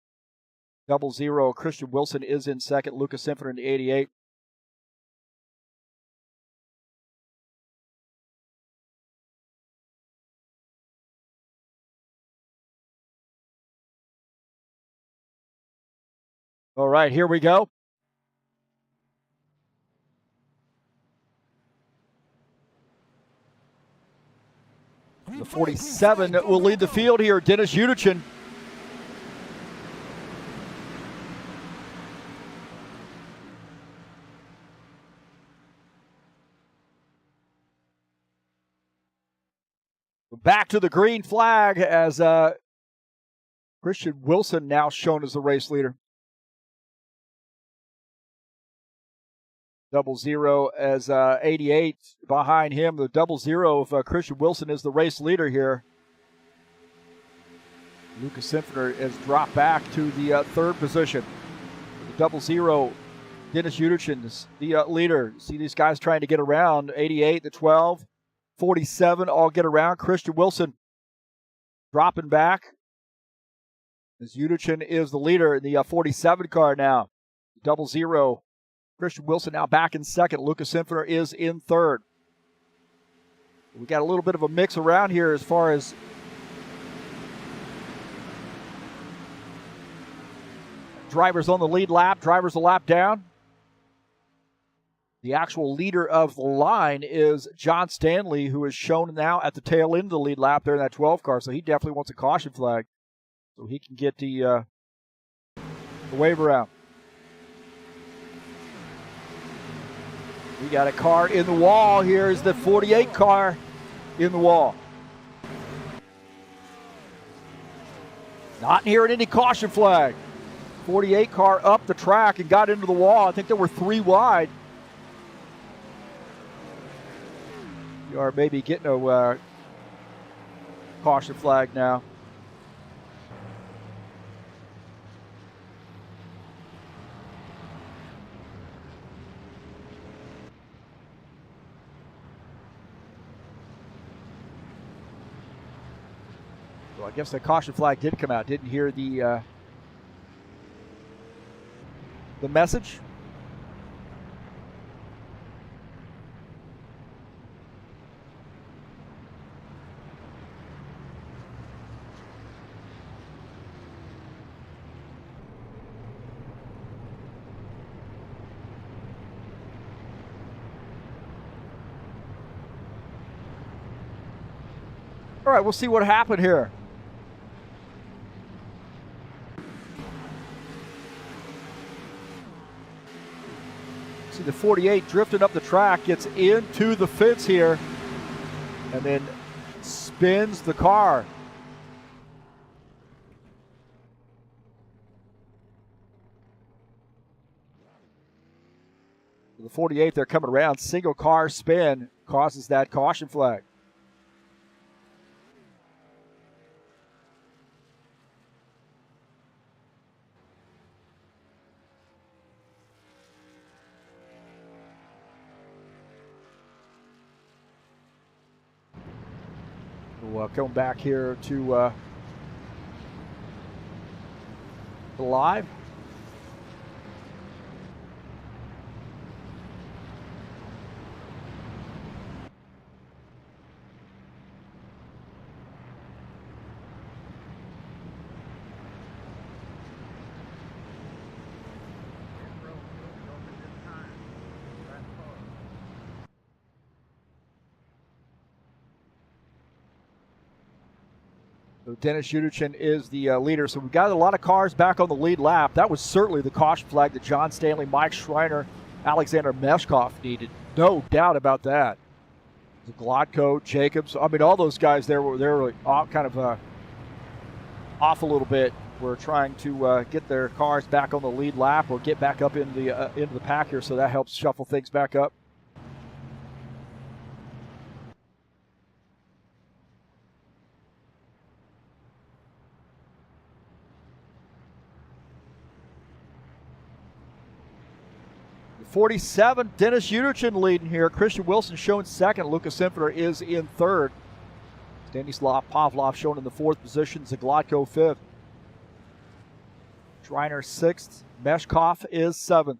00, Christian Wilson is in second. Lucas Simpson in the 88. All right, here we go. The 47 will lead the field here, Dennis Udichin. Back to the green flag as Christian Wilson now shown as the race leader. 00 as 88 behind him. The 00 of Christian Wilson is the race leader here. Lucas Simpson has dropped back to the third position. The 00, Dennis Udichin is the leader. See these guys trying to get around. 88, the 12, 47 all get around. Christian Wilson dropping back. As Udichin is the leader in the 47 car now. 00. Christian Wilson now back in second. Lucas Infinite is in third. We got a little bit of a mix around here as far as drivers on the lead lap, drivers a lap down. The actual leader of the line is John Stanley, who is shown now at the tail end of the lead lap there in that 12 car, so he definitely wants a caution flag so he can get the waiver out. We got a car in the wall. Here's the 48 car in the wall. Not hearing any caution flag. 48 car up the track and got into the wall. I think there were 3 wide. You are maybe getting a caution flag now. Well, I guess the caution flag did come out. Didn't hear the message. All right, we'll see what happened here. See the 48 drifting up the track, gets into the fence here, and then spins the car. The 48, they're coming around. Single car spin causes that caution flag. We'll come back here to the live. So Dennis Udichin is the leader. So we've got a lot of cars back on the lead lap. That was certainly the caution flag that John Stanley, Mike Schreiner, Alexander Meshkov needed. No doubt about that. Glodko, Jacobs, I mean, all those guys there were kind of off a little bit. We're trying to get their cars back on the lead lap or get back up into the pack here, so that helps shuffle things back up. The 47, Dennis Udichin leading here. Christian Wilson shown second. Lucas Infinite is in third. Stanislav Pavlov shown in the fourth position. Zaglotko fifth. Schreiner sixth. Meshkov is seventh.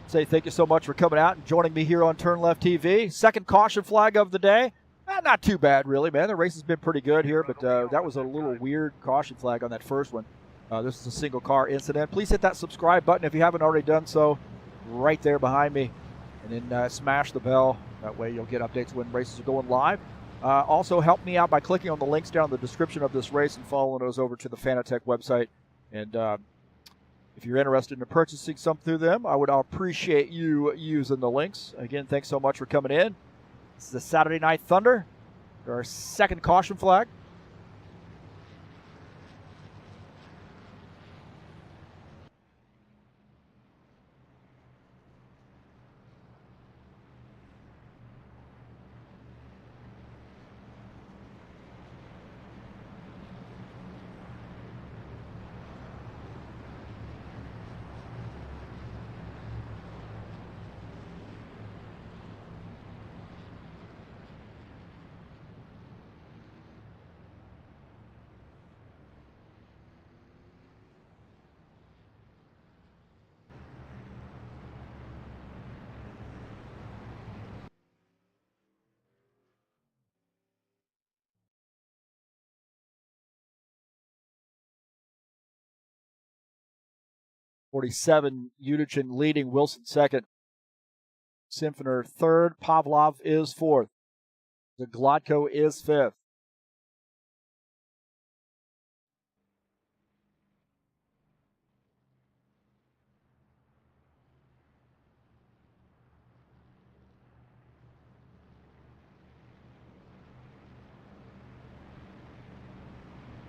Say thank you so much for coming out and joining me here on TurnLeftTV. Second caution flag of the day. Not too bad, really, man. The race has been pretty good here, but that was a little weird caution flag on that first one. This is a single car incident. Please hit that subscribe button if you haven't already done so, right there behind me. And then smash the bell. That way you'll get updates when races are going live. Also, help me out by clicking on the links down in the description of this race and following those over to the Fanatec website. And if you're interested in purchasing some through them, I would appreciate you using the links. Again, thanks so much for coming in. This is the Saturday Night Thunder. Our second caution flag. 47, Utichin leading, Wilson second. Symphony third, Pavlov is fourth. Zagladko is fifth.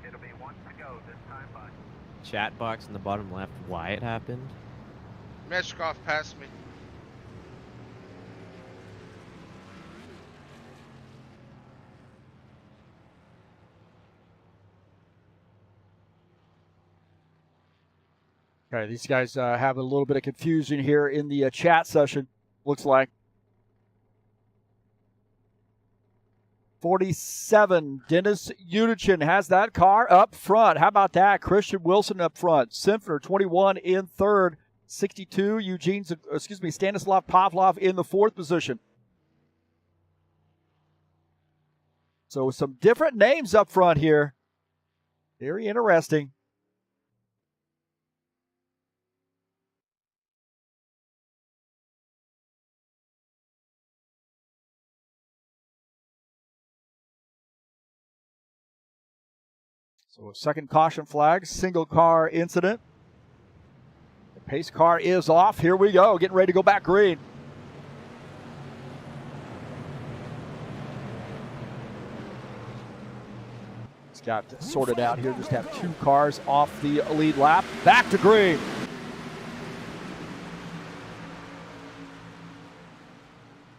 It'll be one to go this time by. Chat box in the bottom left, why it happened. Meshkov passed me. Okay, these guys have a little bit of confusion here in the chat session, looks like. 47, Dennis Utichin has that car up front. How about that? Christian Wilson up front. Symphony 21 in third. 62, Stanislav Pavlov in the fourth position. So some different names up front here. Very interesting. So a second caution flag, single car incident. The pace car is off. Here we go, getting ready to go back green. It's got sorted out here. Just have two cars off the lead lap. Back to green.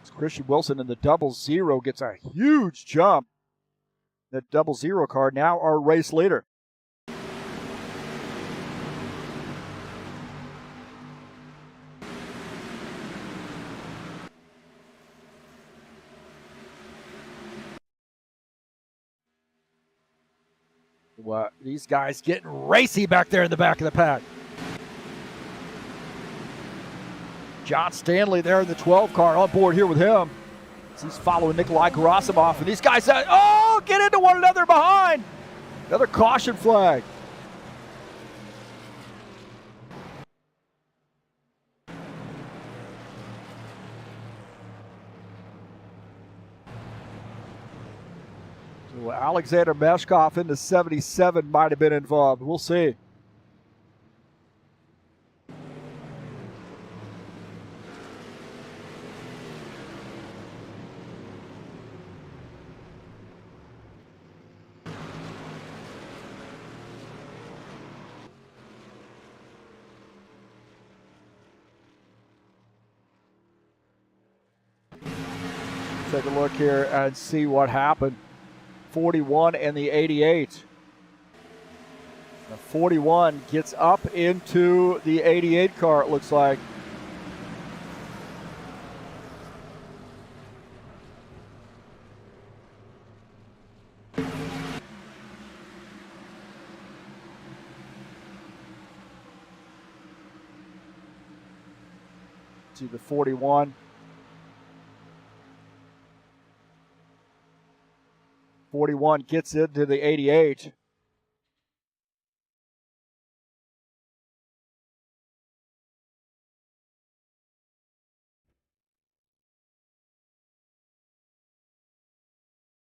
It's Christian Wilson in the 00 gets a huge jump. The 00 car now our race leader. These guys getting racy back there in the back of the pack. John Stanley there in the 12 car on board here with him. He's following Nikolai Gerasimov, and these guys get into one another behind. Another caution flag. So Alexander Meshkov in the 77 might have been involved. We'll see. Take a look here and see what happened. 41 and the 88. The 41 gets up into the 88 car, it looks like. See the 41. 41 gets into the 88.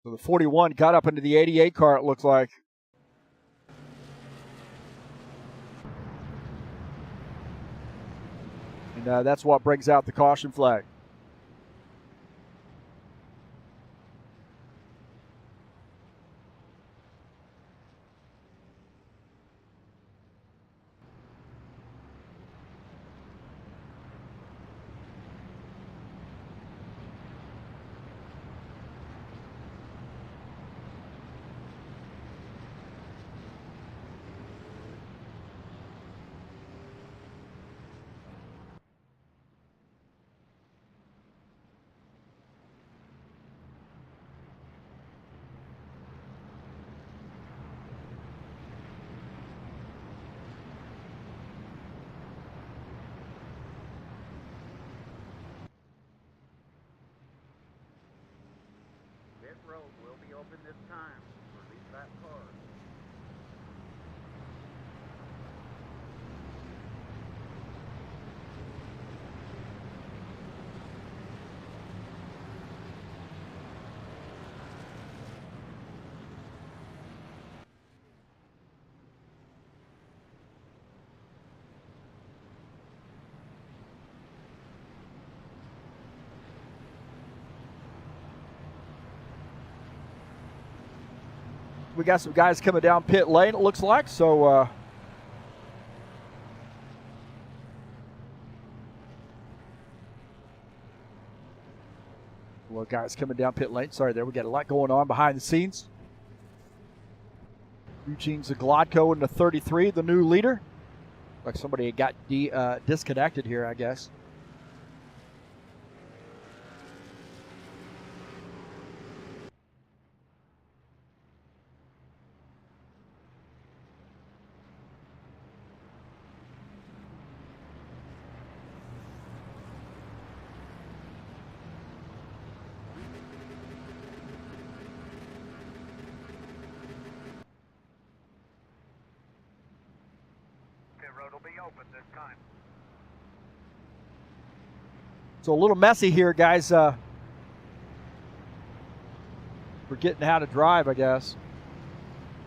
So the 41 got up into the 88 car, it looks like. And that's what brings out the caution flag. Pit road will be open this time for these lap cars. We got some guys coming down pit lane, it looks like. So, well, guys coming down pit lane. Sorry, there we got a lot going on behind the scenes. Eugene Zaglodko in the 33, the new leader. Like somebody got disconnected here, I guess. Open this time. So a little messy here, guys. We're getting how to drive, I guess.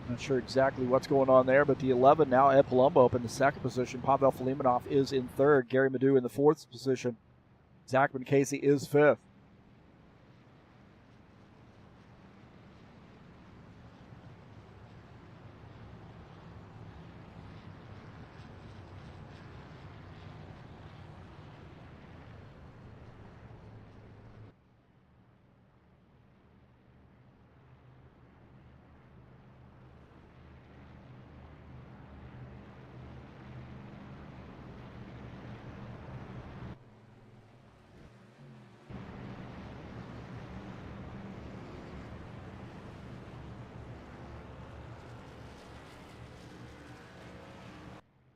Not sure exactly what's going on there, but the 11 now, Ed Palumbo up in the second position. Pavel Filimonov is in third. Gary Madu in the fourth position. Zachman Casey is fifth.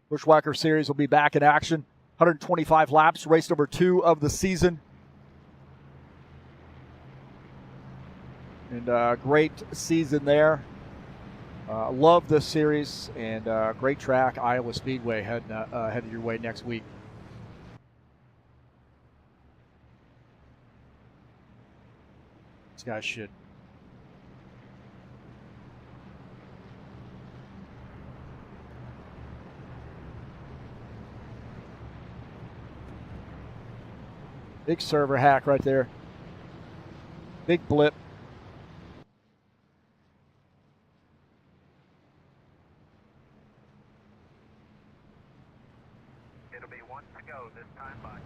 Bushwhacker Series will be back in action. 125 laps, race number 2 of the season. And great season there. Love this series, and great track, Iowa Speedway headed your way next week. These guys should. Big server hack right there. Big blip. It'll be one to go this time by.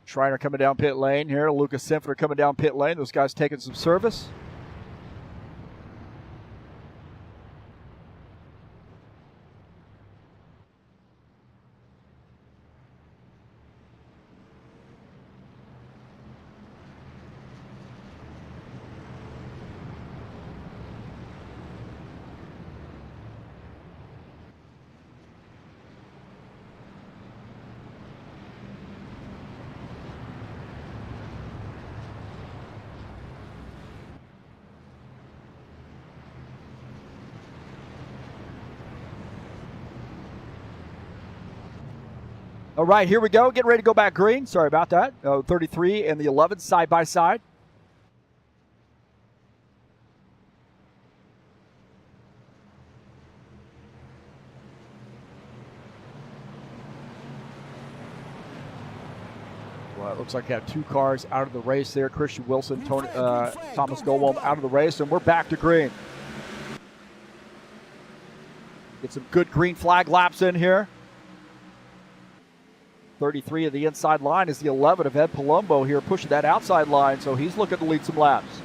Schreiner coming down pit lane here. Lucas Simpler coming down pit lane. Those guys taking some service. All right, here we go. Getting ready to go back green. Sorry about that. 33 and the 11 side by side. Well, it looks like we have 2 cars out of the race there. Christian Wilson, Thomas Goldwald out of the race, and we're back to green. Get some good green flag laps in here. 33 of the inside line is the 11 of Ed Palumbo here, pushing that outside line, so he's looking to lead some laps.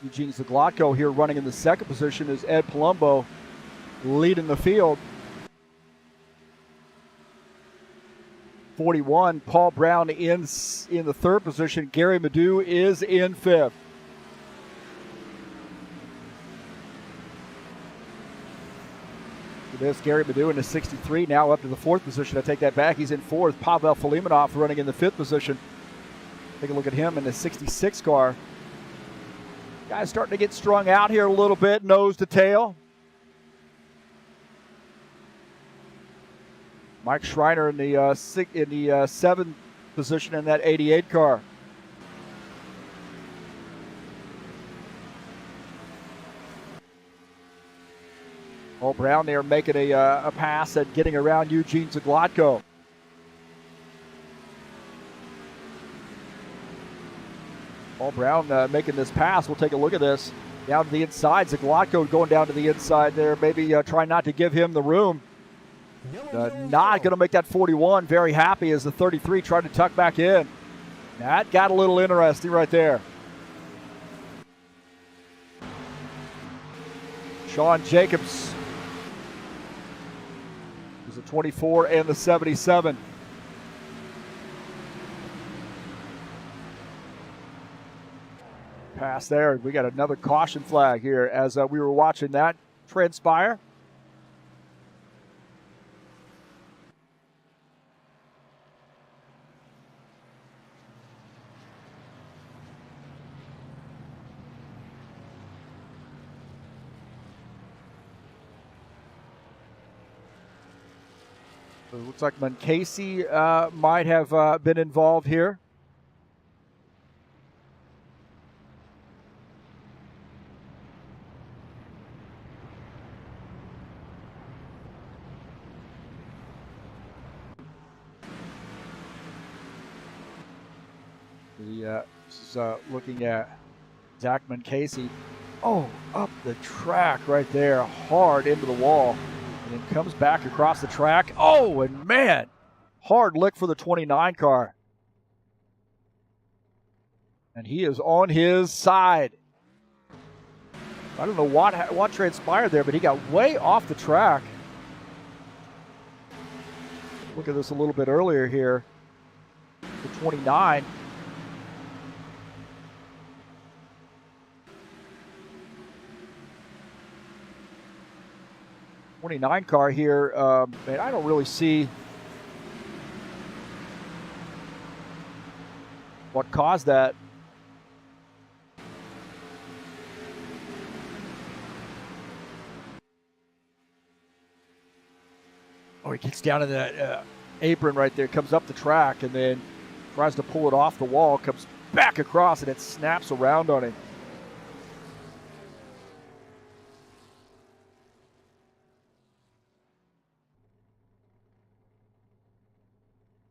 Eugene Zaglotko here running in the second position is Ed Palumbo leading the field. 41, Paul Brown in the third position. Gary Madu is in fifth. This Gary Madu in the 63, now up to the fourth position. I take that back. He's in fourth. Pavel Filimonov running in the fifth position. Take a look at him in the 66 car. Guys starting to get strung out here a little bit, nose to tail. Mike Schreiner in the seventh position in that 88 car. Paul Brown there making a pass at getting around Eugene Zaglotko. Paul Brown making this pass. We'll take a look at this. Down to the inside. Zaglotko going down to the inside there. Maybe trying not to give him the room. Not going to make that 41 very happy as the 33 tried to tuck back in. That got a little interesting right there. Sean Jacobs is the 24 and the 77. Pass there. We got another caution flag here as we were watching that transpire. So it looks like Munkasey might have been involved here. This is looking at Zach Munkasey. Oh, up the track right there, hard into the wall. And then comes back across the track. Oh, and man, hard lick for the 29 car. And he is on his side. I don't know what transpired there, but he got way off the track. Look at this a little bit earlier here. The 29. '29 car here, and I don't really see what caused that. Oh, he gets down to that apron right there, comes up the track, and then tries to pull it off the wall, comes back across, and it snaps around on him.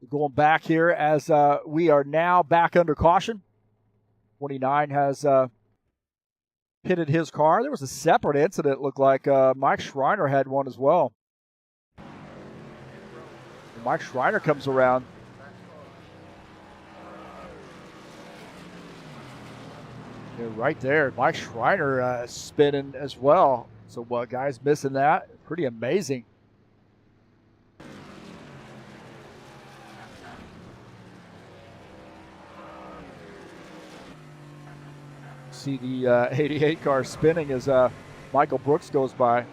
Going back here as we are now back under caution. 29 has pitted his car. There was a separate incident, looked like Mike Schreiner had one as well. And Mike Schreiner comes around. Yeah, right there, Mike Schreiner spinning as well. So guys missing that, pretty amazing. See the 88 car spinning as Michael Brooks goes by.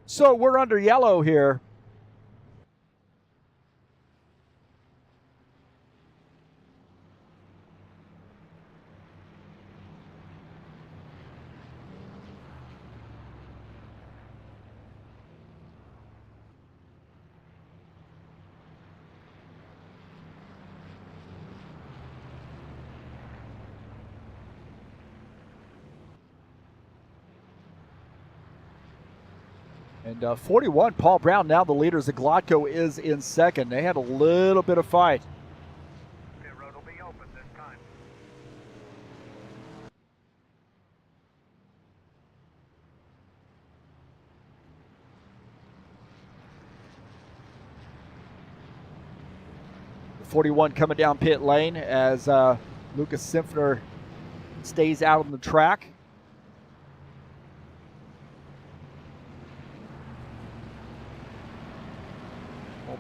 So we're under yellow here. And 41, Paul Brown, now the leader. Zaglotko is in second. They had a little bit of fight. Pit road will be open this time. 41 coming down pit lane as Lucas Simpner stays out on the track.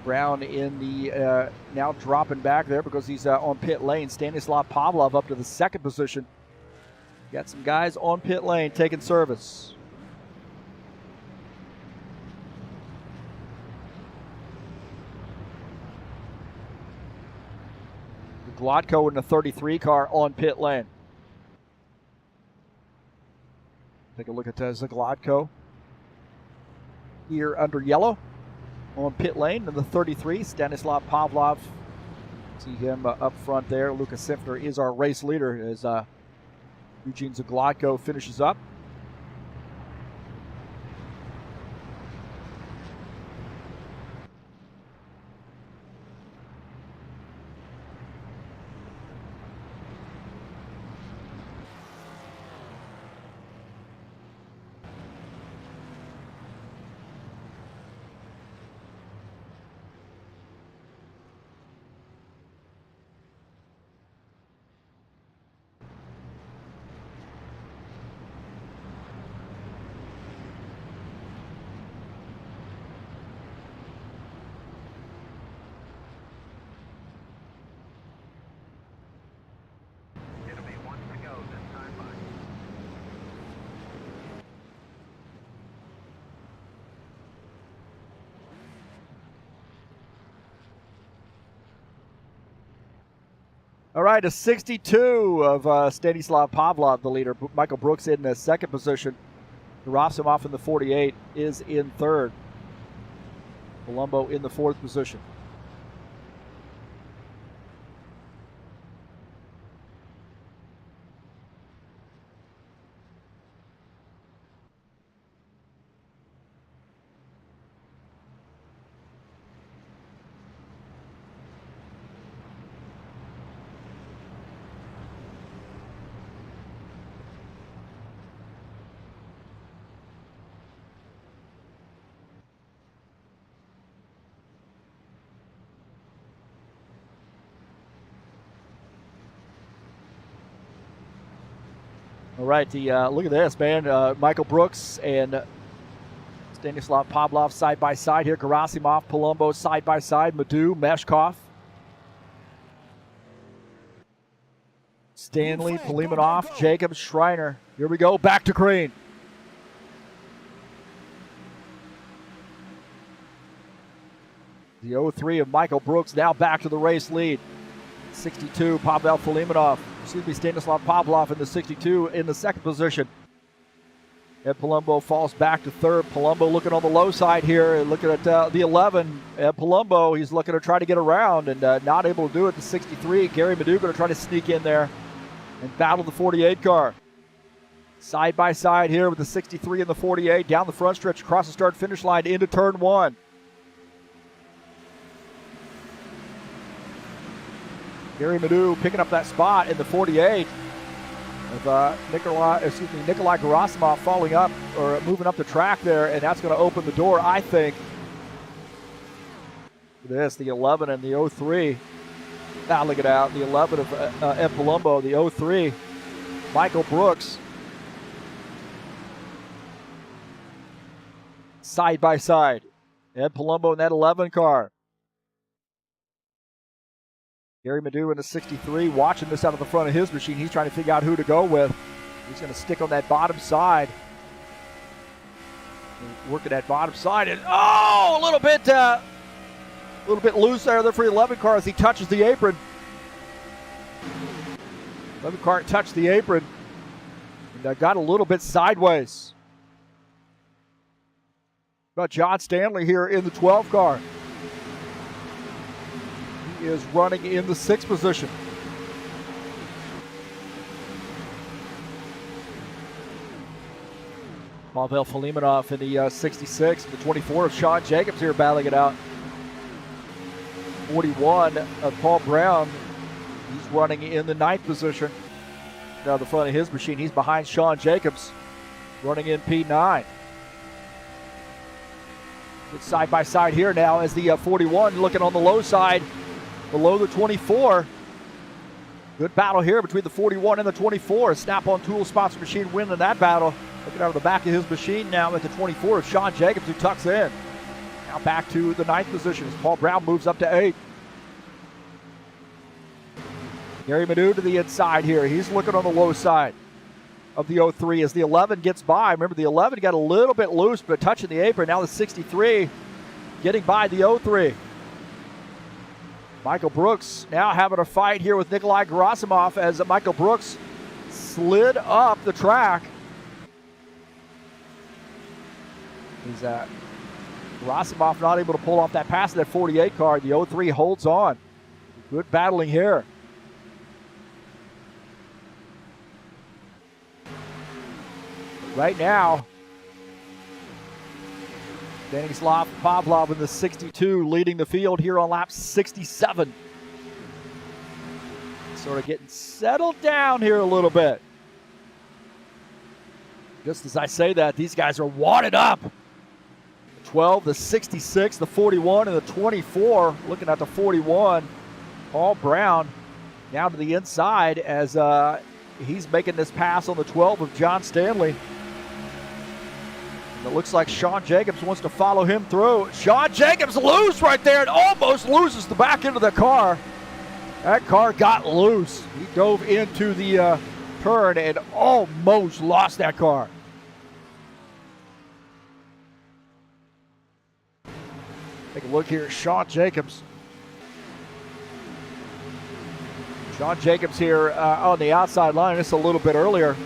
Brown in the now dropping back there because he's on pit lane. Stanislav Pavlov up to the second position. Got some guys on pit lane taking service. Glodko in the 33 car on pit lane. Take a look at Glodko here under yellow. On pit lane in the 33, Stanislav Pavlov. See him up front there. Lucas Simpner is our race leader as Eugene Zaglotko finishes up. It'll be one to go this time by. All right, a 62 of Stanislav Pavlov, the leader. Michael Brooks in the second position. Gerasimov in the 48 is in third. Palumbo in the fourth position. All right, look at this, man. Michael Brooks and Stanislav Pavlov side by side here. Gerasimov, Palumbo side by side. Madu, Meshkov. Stanley, Polimonov, Jacobs, Schreiner. Here we go, back to green. The 03 of Michael Brooks now back to the race lead. 62, Pavel Stanislav Pavlov in the 62 in the second position. Ed Palumbo falls back to third. Palumbo looking on the low side here, looking at the 11. Ed Palumbo, he's looking to try to get around and not able to do it. The 63, Gary Madu going to try to sneak in there and battle the 48 car. Side by side here with the 63 and the 48 down the front stretch across the start finish line into turn one. Gary Madu picking up that spot in the 48 of Nikolai Gerasimov falling up or moving up the track there, and that's going to open the door, I think. This, the 11 and the 03. Now look it out, the 11 of Ed Palumbo, the 03, Michael Brooks. Side by side, Ed Palumbo in that 11 car. Gary Madu in the 63, watching this out of the front of his machine. He's trying to figure out who to go with. He's going to stick on that bottom side. Working that bottom side, and a little bit loose there for the 11 car as he touches the apron. 11 car touched the apron and got a little bit sideways. Got John Stanley here in the 12 car. Is running in the 6th position. Pavel Filimonov in the 66. The 24 of Sean Jacobs here battling it out. 41 of Paul Brown. He's running in the 9th position. Now the front of his machine, he's behind Sean Jacobs, running in P9. It's side by side here now as the 41 looking on the low side. below the 24. Good battle here between the 41 and the 24. Snap-on Tool sponsor machine winning that battle. Looking out of the back of his machine now at the 24 of Sean Jacobs, who tucks in. Now back to the 9th position as Paul Brown moves up to 8th. Gary Manu to the inside here. He's looking on the low side of the 03 as the 11 gets by. Remember, the 11 got a little bit loose, but touching the apron. Now the 63 getting by the 03. Michael Brooks now having a fight here with Nikolai Gerasimov as Michael Brooks slid up the track. He's Gerasimov not able to pull off that pass of that 48 car. The 03 holds on. Good battling here. Right now, Stanislav Pavlov in the 62 leading the field here on lap 67. Sort of getting settled down here a little bit. Just as I say that, these guys are wadded up. The 12, the 66, the 41, and the 24. Looking at the 41, Paul Brown down to the inside as he's making this pass on the 12 of John Stanley. It looks like Sean Jacobs wants to follow him through. Sean Jacobs loose right there and almost loses the back end of the car. That car got loose. He dove into the turn and almost lost that car. Take a look here at Sean Jacobs. Sean Jacobs here on the outside line. Just a little bit earlier.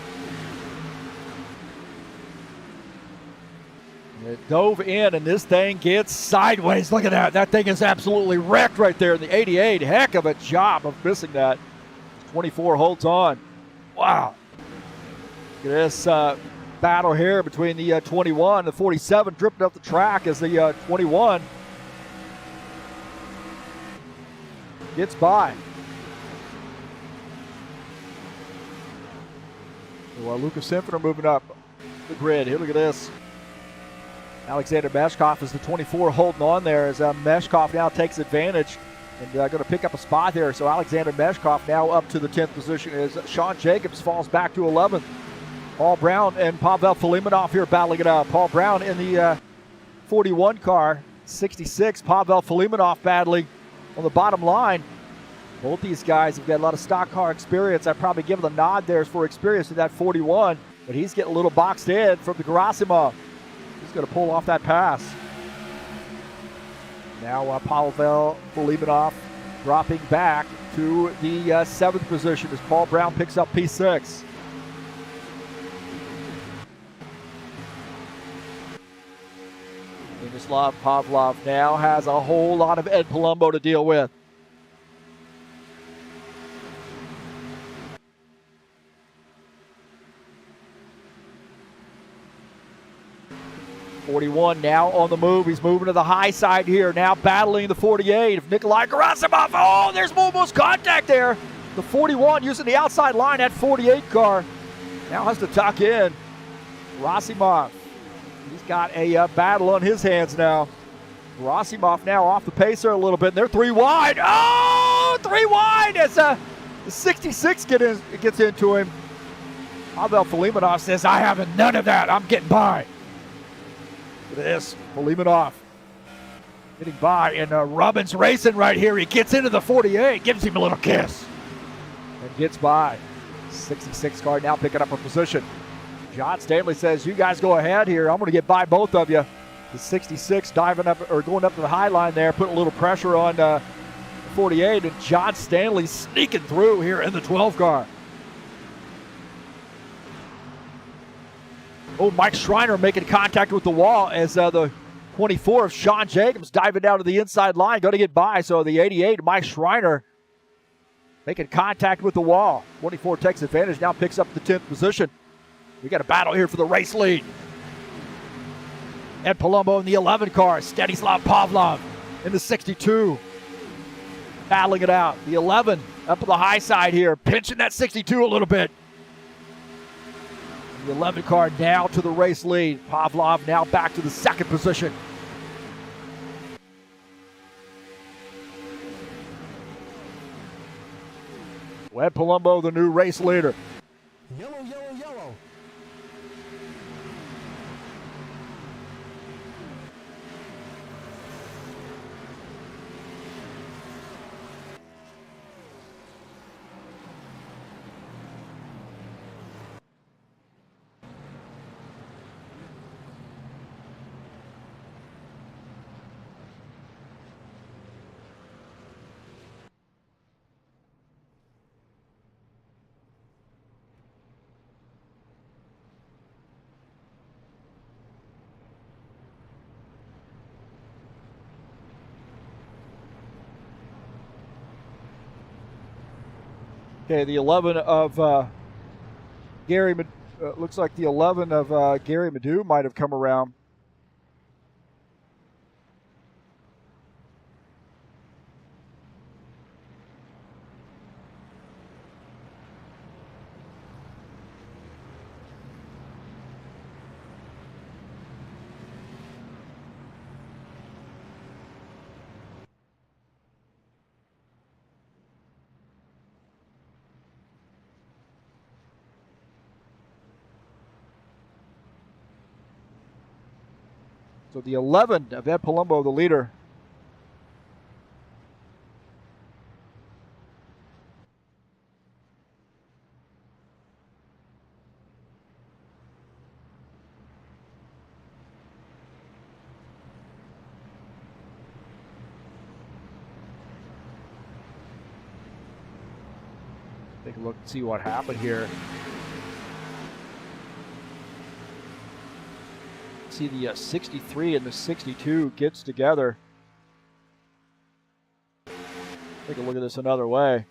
It dove in, and this thing gets sideways. Look at that. That thing is absolutely wrecked right there in the 88. Heck of a job of missing that. 24 holds on. Wow. Look at this battle here between the 21 and the 47. Drifting up the track as the 21 gets by. So, Lucas Sinfiner moving up the grid. Here, look at this. Alexander Meshkov is the 24 holding on there as Meshkov now takes advantage and going to pick up a spot there. So Alexander Meshkov now up to the 10th position as Sean Jacobs falls back to 11th. Paul Brown and Pavel Filimonov here battling it out. Paul Brown in the 41 car, 66. Pavel Filimonov battling on the bottom line. Both these guys have got a lot of stock car experience. I'd probably give them the nod there for experience in that 41, but he's getting a little boxed in from the Gerasimov. He's going to pull off that pass. Now Pavel Filimonov dropping back to the 7th position as Paul Brown picks up P6. Stanislav Pavlov now has a whole lot of Ed Palumbo to deal with. .41 now on the move. He's moving to the high side here. Now battling the 48 of Nikolai Gerasimov. Oh, there's almost contact there. The 41 using the outside line. That 48 car now has to tuck in. Gerasimov. He's got a battle on his hands now. Gerasimov now off the pacer a little bit. And they're 3 wide. Oh, 3 wide as the 66 gets into him. Pavel Filimonov says, I have none of that. I'm getting by. Look at this, Filimonov getting by, and Robbins racing right here. He gets into the 48, gives him a little kiss, and gets by. 66 car now picking up a position. John Stanley says, you guys go ahead here. I'm going to get by both of you. The 66 diving up, or going up to the high line there, putting a little pressure on 48, and John Stanley sneaking through here in the 12 car. Oh, Mike Schreiner making contact with the wall as the 24 of Sean Jacobs diving down to the inside line, going to get by. So the 88, Mike Schreiner, making contact with the wall. 24 takes advantage, now picks up the 10th position. We got a battle here for the race lead. Ed Palumbo in the 11 car, Stanislav Pavlov in the 62. Battling it out. The 11 up on the high side here, pinching that 62 a little bit. The 11 car now to the race lead. Pavlov now back to the 2nd position. Ed Palumbo, the new race leader. Yellow, yellow, yellow. Okay, the 11 of Gary, looks like the 11 of Gary Madu might have come around. So the 11 of Ed Palumbo, the leader. Take a look and see what happened here. See the 63 and the 62 gets together. Take a look at this another way.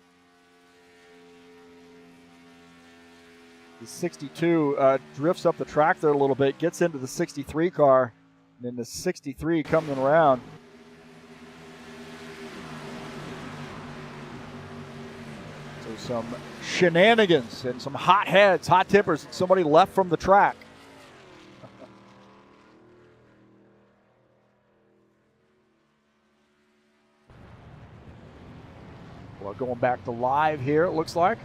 The 62 drifts up the track there a little bit, gets into the 63 car, and then the 63 coming around. So some shenanigans and some hot heads, hot tempers, and somebody left from the track. Well, going back to live here, it looks like.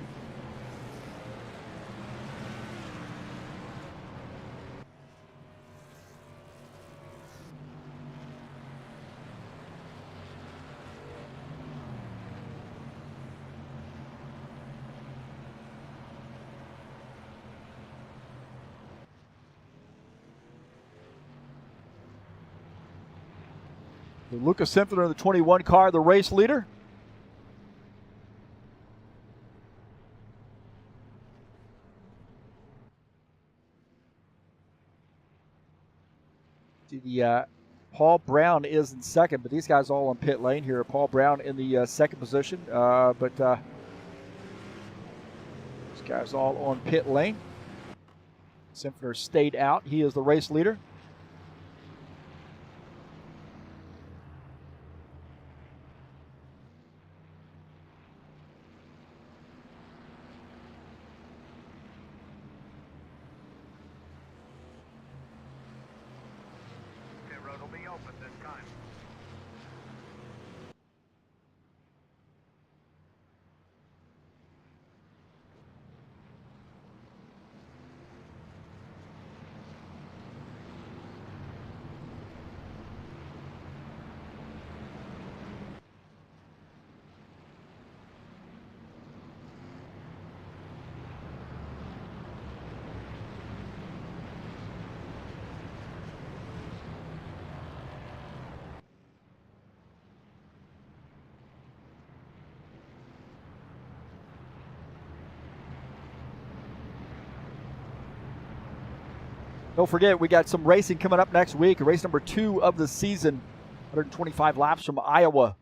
Lucas Simpson in the 21 car, the race leader. The Paul Brown is in second, but these guys all on pit lane here. Paul Brown in the second position, but these guys all on pit lane. Simpson stayed out. He is the race leader. Don't forget, we got some racing coming up next week. Race number 2 of the season, 125 laps from Iowa.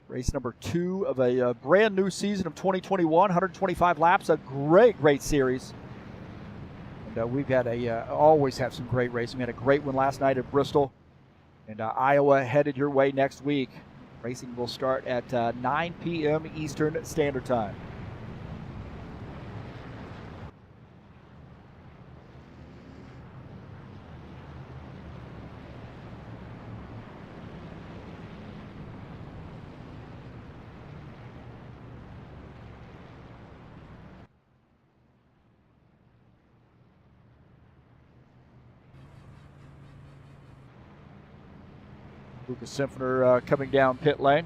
Race number 2 of a brand new season of 2021, 125 laps, a great, great series. And we've had always have some great racing. We had a great one last night at Bristol. And Iowa headed your way next week. Racing will start at 9 p.m. Eastern Standard Time. Lucas Simpner coming down pit lane.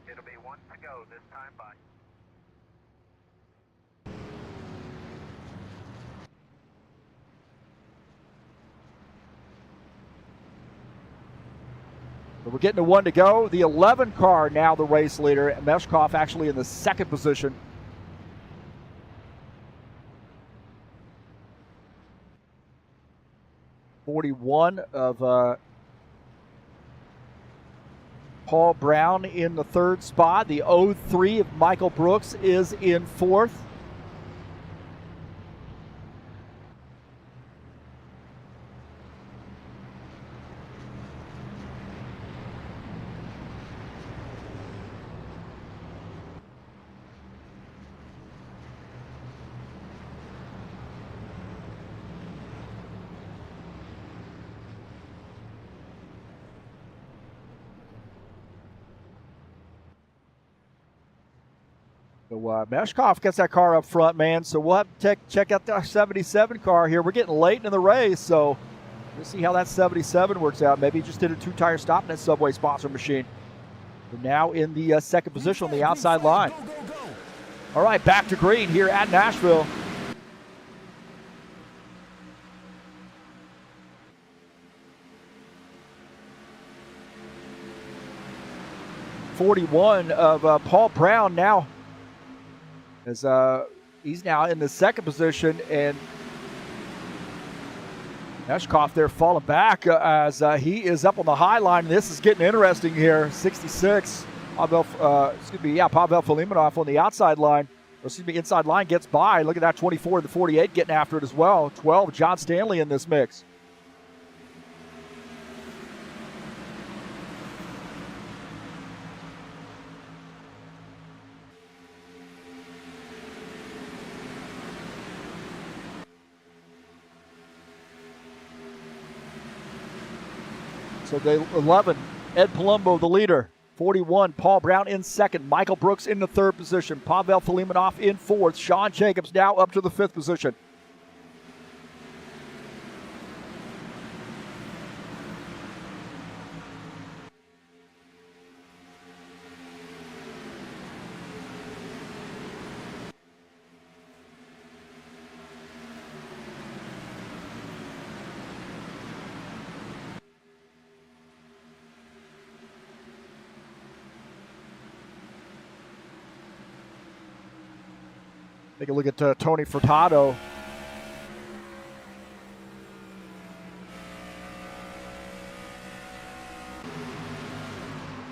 It'll be one to go this time by. But we're getting to one to go. The 11 car now the race leader. Meshkov actually in the second position. '41 of Paul Brown in the third spot. The 03 of Michael Brooks is in fourth. So Meshkov gets that car up front, man. So we'll have to check out the 77 car here. We're getting late in the race, so we'll see how that 77 works out. Maybe he just did a two-tire stop in that Subway sponsor machine. We're now in the second position on the outside line. All right, back to green here at Nashville. '41 of Paul Brown now. As he's now in the second position, and Meshkov there falling back as he is up on the high line. This is getting interesting here. 66, Pavel Filimonov on the outside line, inside line gets by. Look at that, 24 to the 48 getting after it as well. 12, John Stanley in this mix. So the 11, Ed Palumbo, the leader. 41, Paul Brown in second. Michael Brooks in the third position. Pavel Filimonov in fourth. Sean Jacobs now up to the fifth position. Take a look at Tony Furtado.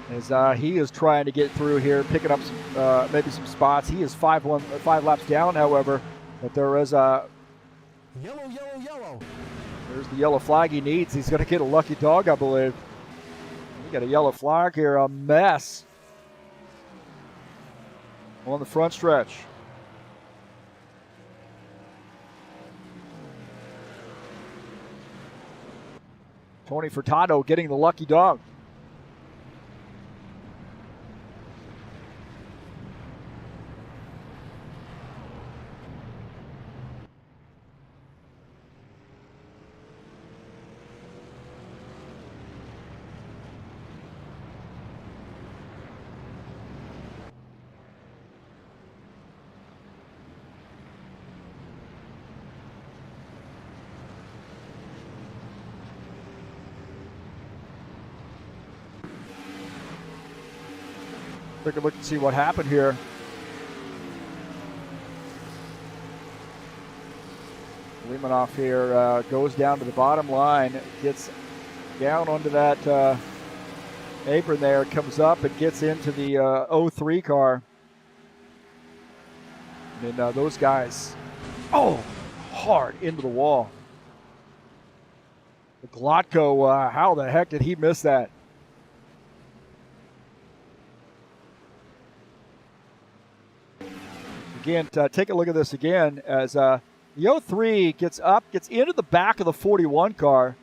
As he is trying to get through here, picking up some, maybe some spots. He is 5 laps down, however, but there is a yellow. There's the yellow flag he needs. He's going to get a lucky dog, I believe. We got a yellow flag here, a mess on the front stretch. Tony Furtado getting the lucky dog. Take a look and see what happened here. Limonov here goes down to the bottom line, gets down onto that apron there, comes up and gets into the 03 car. And then those guys, hard into the wall. The Glotko, how the heck did he miss that? Again, take a look at this again as the 03 gets up, gets into the back of the 41 car.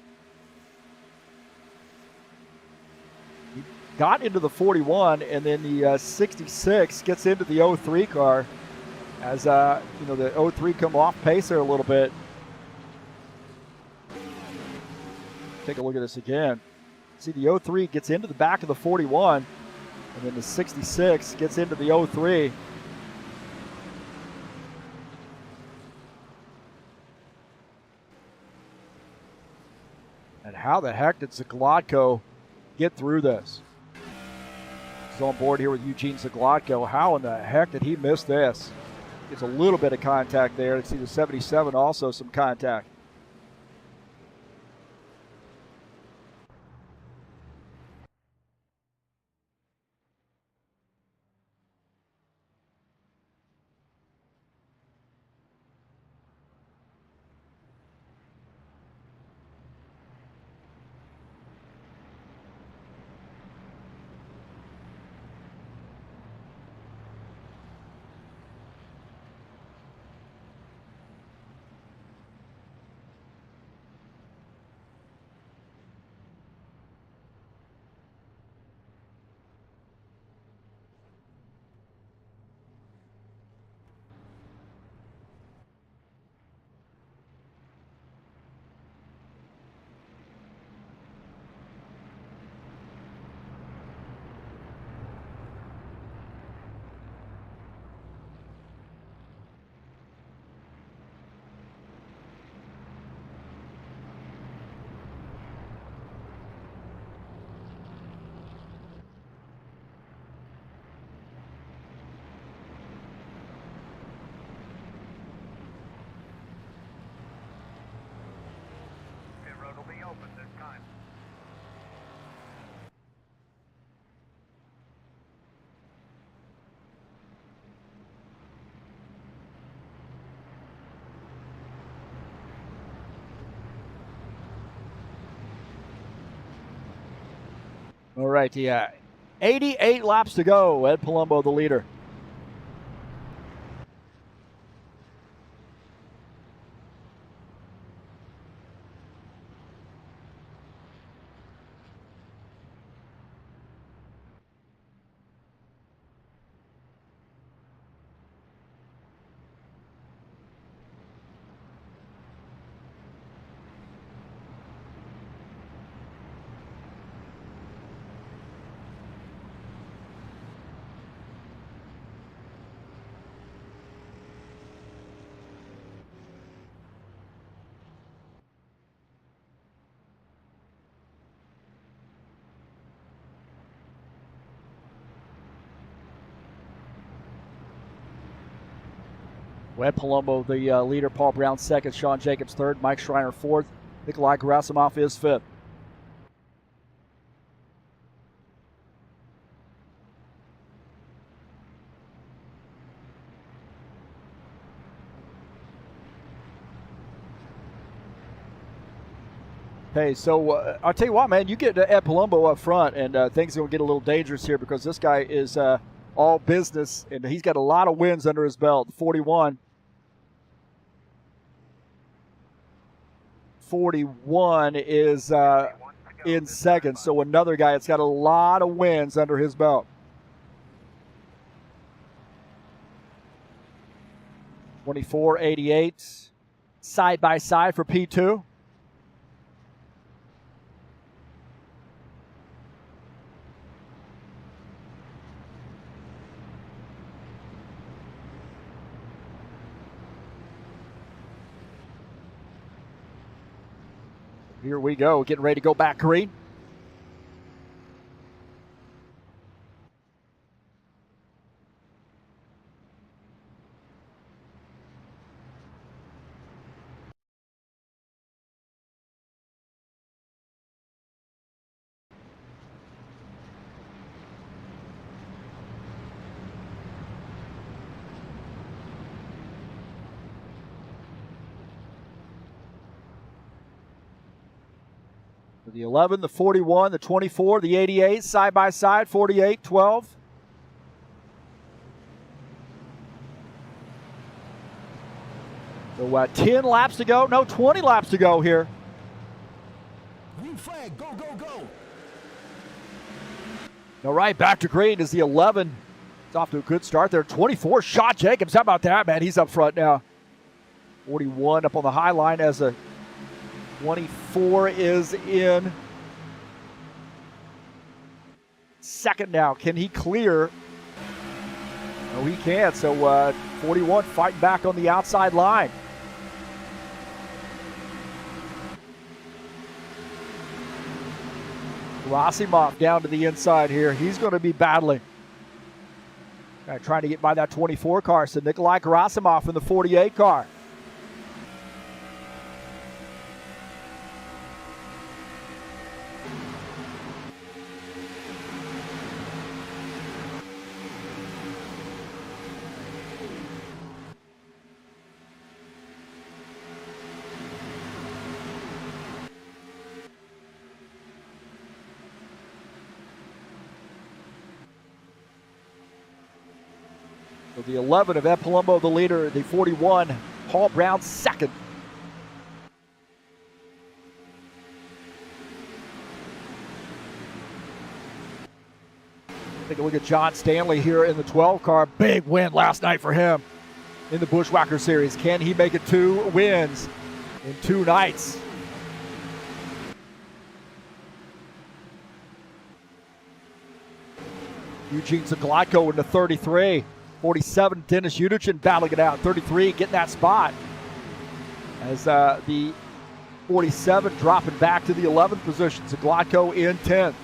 He got into the 41, and then the 66 gets into the 03 car as the 03 come off pace there a little bit. Take a look at this again. See, the 03 gets into the back of the 41, and then the 66 gets into the 03. And how the heck did Zaglotko get through this? He's on board here with Eugene Zaglotko. How in the heck did he miss this? Gets a little bit of contact there. Let's see the 77 also some contact. Pit road will be open this time. All right, 88 laps to go. Ed Palumbo, the leader. Ed Palumbo, the leader. Paul Brown second. Sean Jacobs third. Mike Schreiner fourth. Nikolai Gerasimov is fifth. Hey, so I'll tell you what, man, you get Ed Palumbo up front, and things are going to get a little dangerous here because this guy is all business, and he's got a lot of wins under his belt. 41 is in second, so another guy that's got a lot of wins under his belt. 24, 88, side by side for P2. Here we go, getting ready to go back green. The 11, the 41, the 24, the 88, side by side, 48, 12. So 10 laps to go. No, 20 laps to go here. Green flag, go, go, go. All right, back to green is the 11. It's off to a good start there. 24, Sean Jacobs. How about that, man? He's up front now. 41 up on the high line as a 24 is in second now. Can he clear? No, he can't. So 41 fighting back on the outside line. Gerasimov down to the inside here. He's going to be battling. Trying to get by that 24 car. So Nikolai Gerasimov in the 48 car. So the 11 of Ed Palumbo, the leader. The 41, Paul Brown, second. Take a look at John Stanley here in the 12 car. Big win last night for him in the Bushwhacker Series. Can he make it 2 wins in 2 nights? Eugene Zaglotko in the 33. 47, Dennis Udichin battling it out. 33, getting that spot. As the 47 dropping back to the 11th position. Zaglotko in 10th.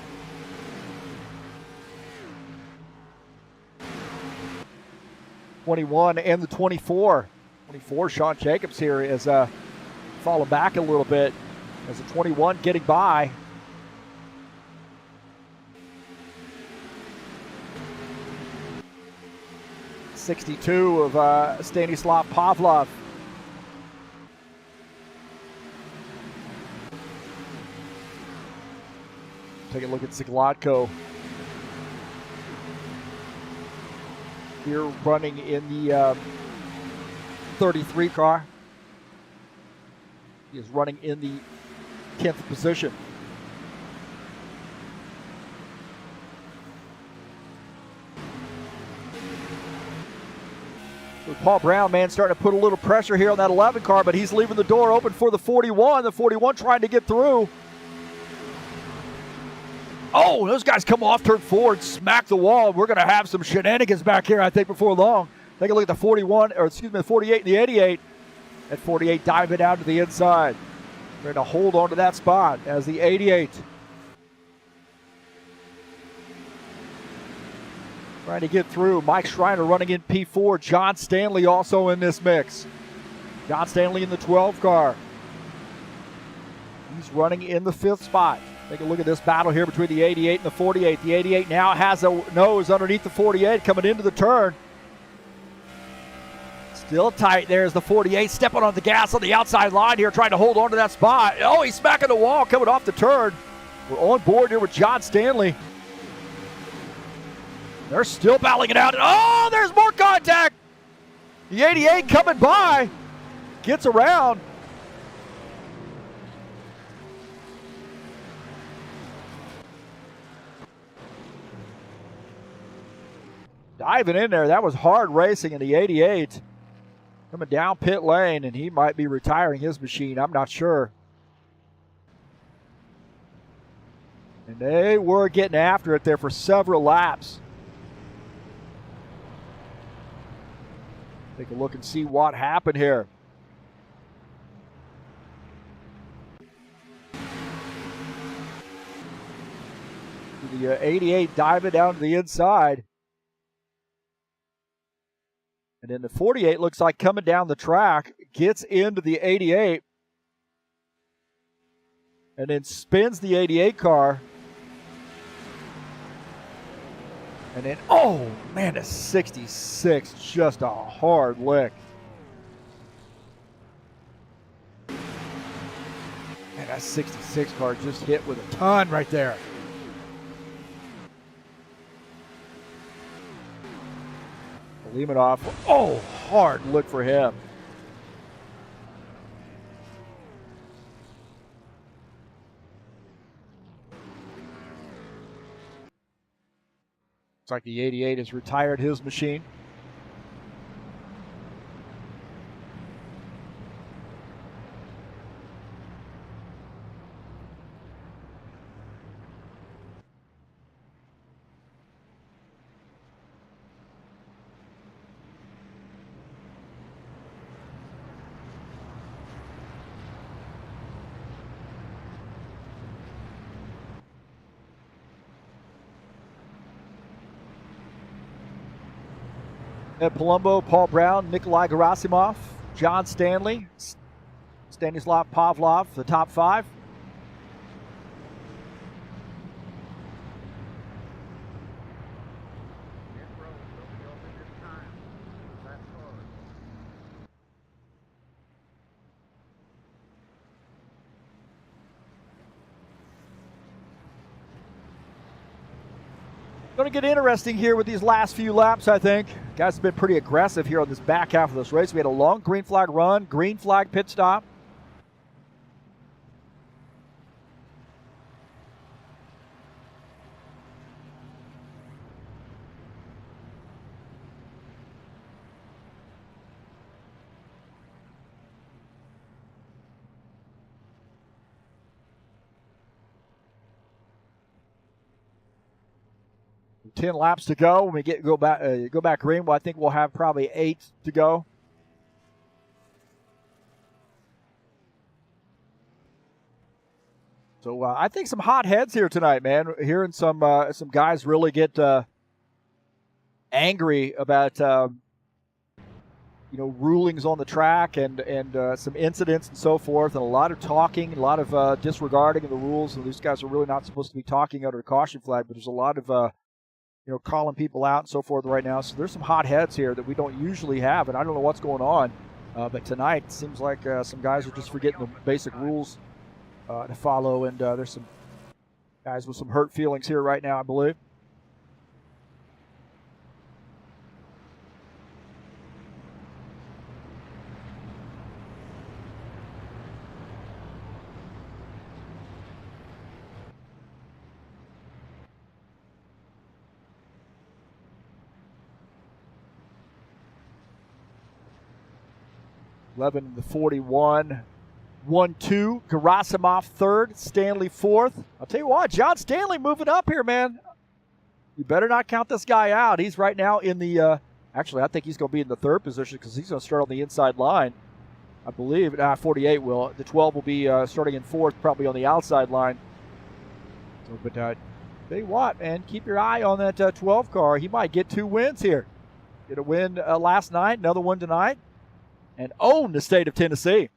'21 and the 24. 24, Sean Jacobs here is falling back a little bit. As the 21 getting by. '62 of Stanislav Pavlov. Take a look at Zaglotko. Here running in the 33 car. He is running in the 10th position. So Paul Brown, man, starting to put a little pressure here on that 11 car, but he's leaving the door open for the 41. The 41 trying to get through. Oh, those guys come off turn 4 and smack the wall. We're going to have some shenanigans back here, I think, before long. Take a look at the 41, or excuse me, the 48 and the 88. At 48, diving down to the inside. We're going to hold on to that spot as the 88. Trying to get through. Mike Schreiner running in P4. John Stanley also in this mix. John Stanley in the 12 car. He's running in the 5th spot. Take a look at this battle here between the 88 and the 48. The 88 now has a nose underneath the 48 coming into the turn. Still tight there as the 48 stepping on the gas on the outside line here, trying to hold on to that spot. Oh, he's smacking the wall coming off the turn. We're on board here with John Stanley. They're still battling it out. Oh, there's more contact. The 88 coming by. Gets around. Diving in there. That was hard racing in the 88. Coming down pit lane, and he might be retiring his machine. I'm not sure. And they were getting after it there for several laps. Take a look and see what happened here. The 88 diving down to the inside. And then the 48 looks like coming down the track, gets into the 88, and then spins the 88 car. And then, oh, man, a 66, just a hard lick. Man, that 66 car just hit with a ton right there. Limonov, oh, hard look for him. like the 88 has retired his machine. Ed Palumbo, Paul Brown, Nikolai Gerasimov, John Stanley, Stanislav Pavlov, the top 5. Going to get interesting here with these last few laps, I think. Guys have been pretty aggressive here on this back half of this race. We had a long green flag run, green flag pit stop. Ten laps to go. When we go back green, well, I think we'll have probably 8 to go. So I think some hot heads here tonight, man. Hearing some guys really get angry about rulings on the track and some incidents and so forth, and a lot of talking, a lot of disregarding of the rules. And these guys are really not supposed to be talking under the caution flag, but there's a lot of calling people out and so forth right now. So there's some hot heads here that we don't usually have, and I don't know what's going on. But tonight it seems like some guys are just forgetting the basic rules to follow, and there's some guys with some hurt feelings here right now, I believe. The 41, 1-2. Gerasimov third, Stanley fourth. I'll tell you what, John Stanley moving up here, man. You better not count this guy out. He's right now in the, actually, I think he's going to be in the third position because he's going to start on the inside line, I believe. 48 will. The 12 will be starting in fourth, probably on the outside line. So, but tell you what, man, keep your eye on that 12 car. He might get 2 wins here. Get a win last night, another one tonight, and own the state of Tennessee.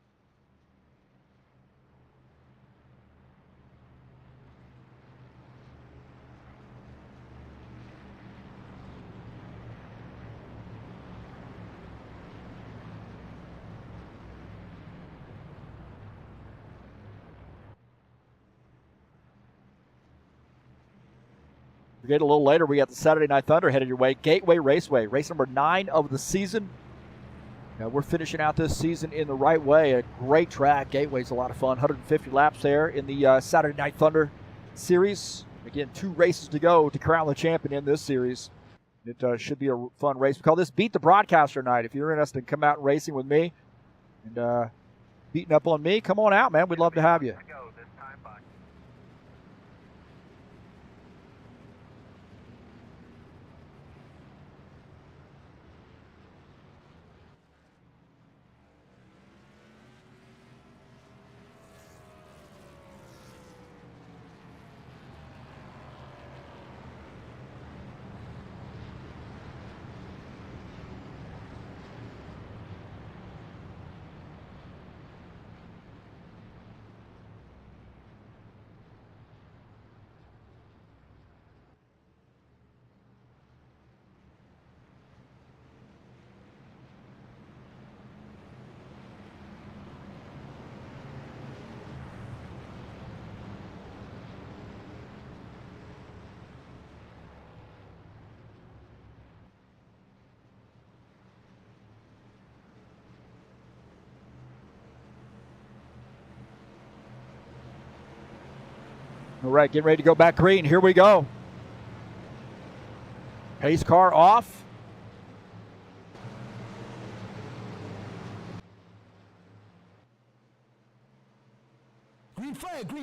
We get a little later, we got the Saturday Night Thunder headed your way. Gateway Raceway, race number 9 of the season. Now we're finishing out this season in the right way. A great track. Gateway's a lot of fun. 150 laps there in the Saturday Night Thunder series. Again, 2 races to go to crown the champion in this series. It should be a fun race. We call this Beat the Broadcaster Night. If you're interested in come out racing with me and beating up on me, come on out, man. We'd love to have you. All right, getting ready to go back green. Here we go. Pace car off. Green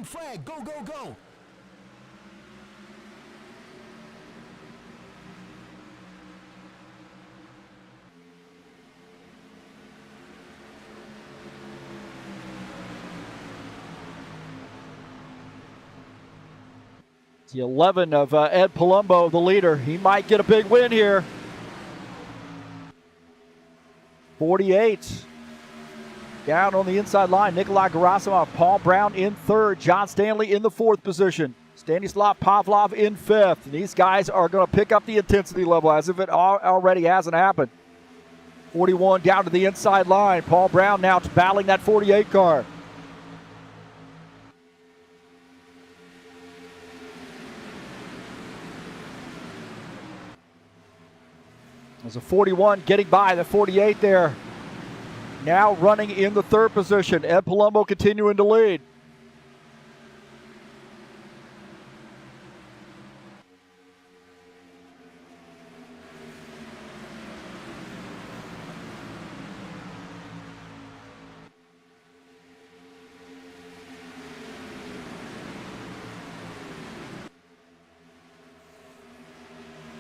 flag, go, go, go. The 11 of Ed Palumbo, the leader. He might get a big win here. 48. Down on the inside line, Nikolai Gerasimov, Paul Brown in third, John Stanley in the fourth position, Stanislav Pavlov in fifth. And these guys are going to pick up the intensity level as if it already hasn't happened. 41 down to the inside line. Paul Brown now battling that 48 car. There's a 41 getting by the 48 there. Now running in the third position. Ed Palumbo continuing to lead.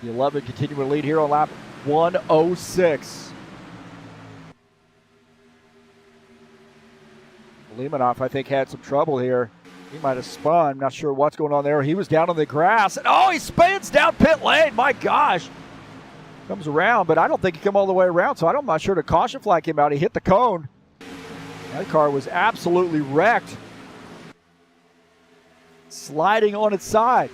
The 11 continuing to lead here on lap 106. Limanov, I think, had some trouble here. He might have spun. I'm not sure what's going on there. He was down on the grass. And he spins down pit lane. My gosh. Comes around, but I don't think he came all the way around, so I'm not sure the caution flag came out. He hit the cone. That car was absolutely wrecked. Sliding on its side.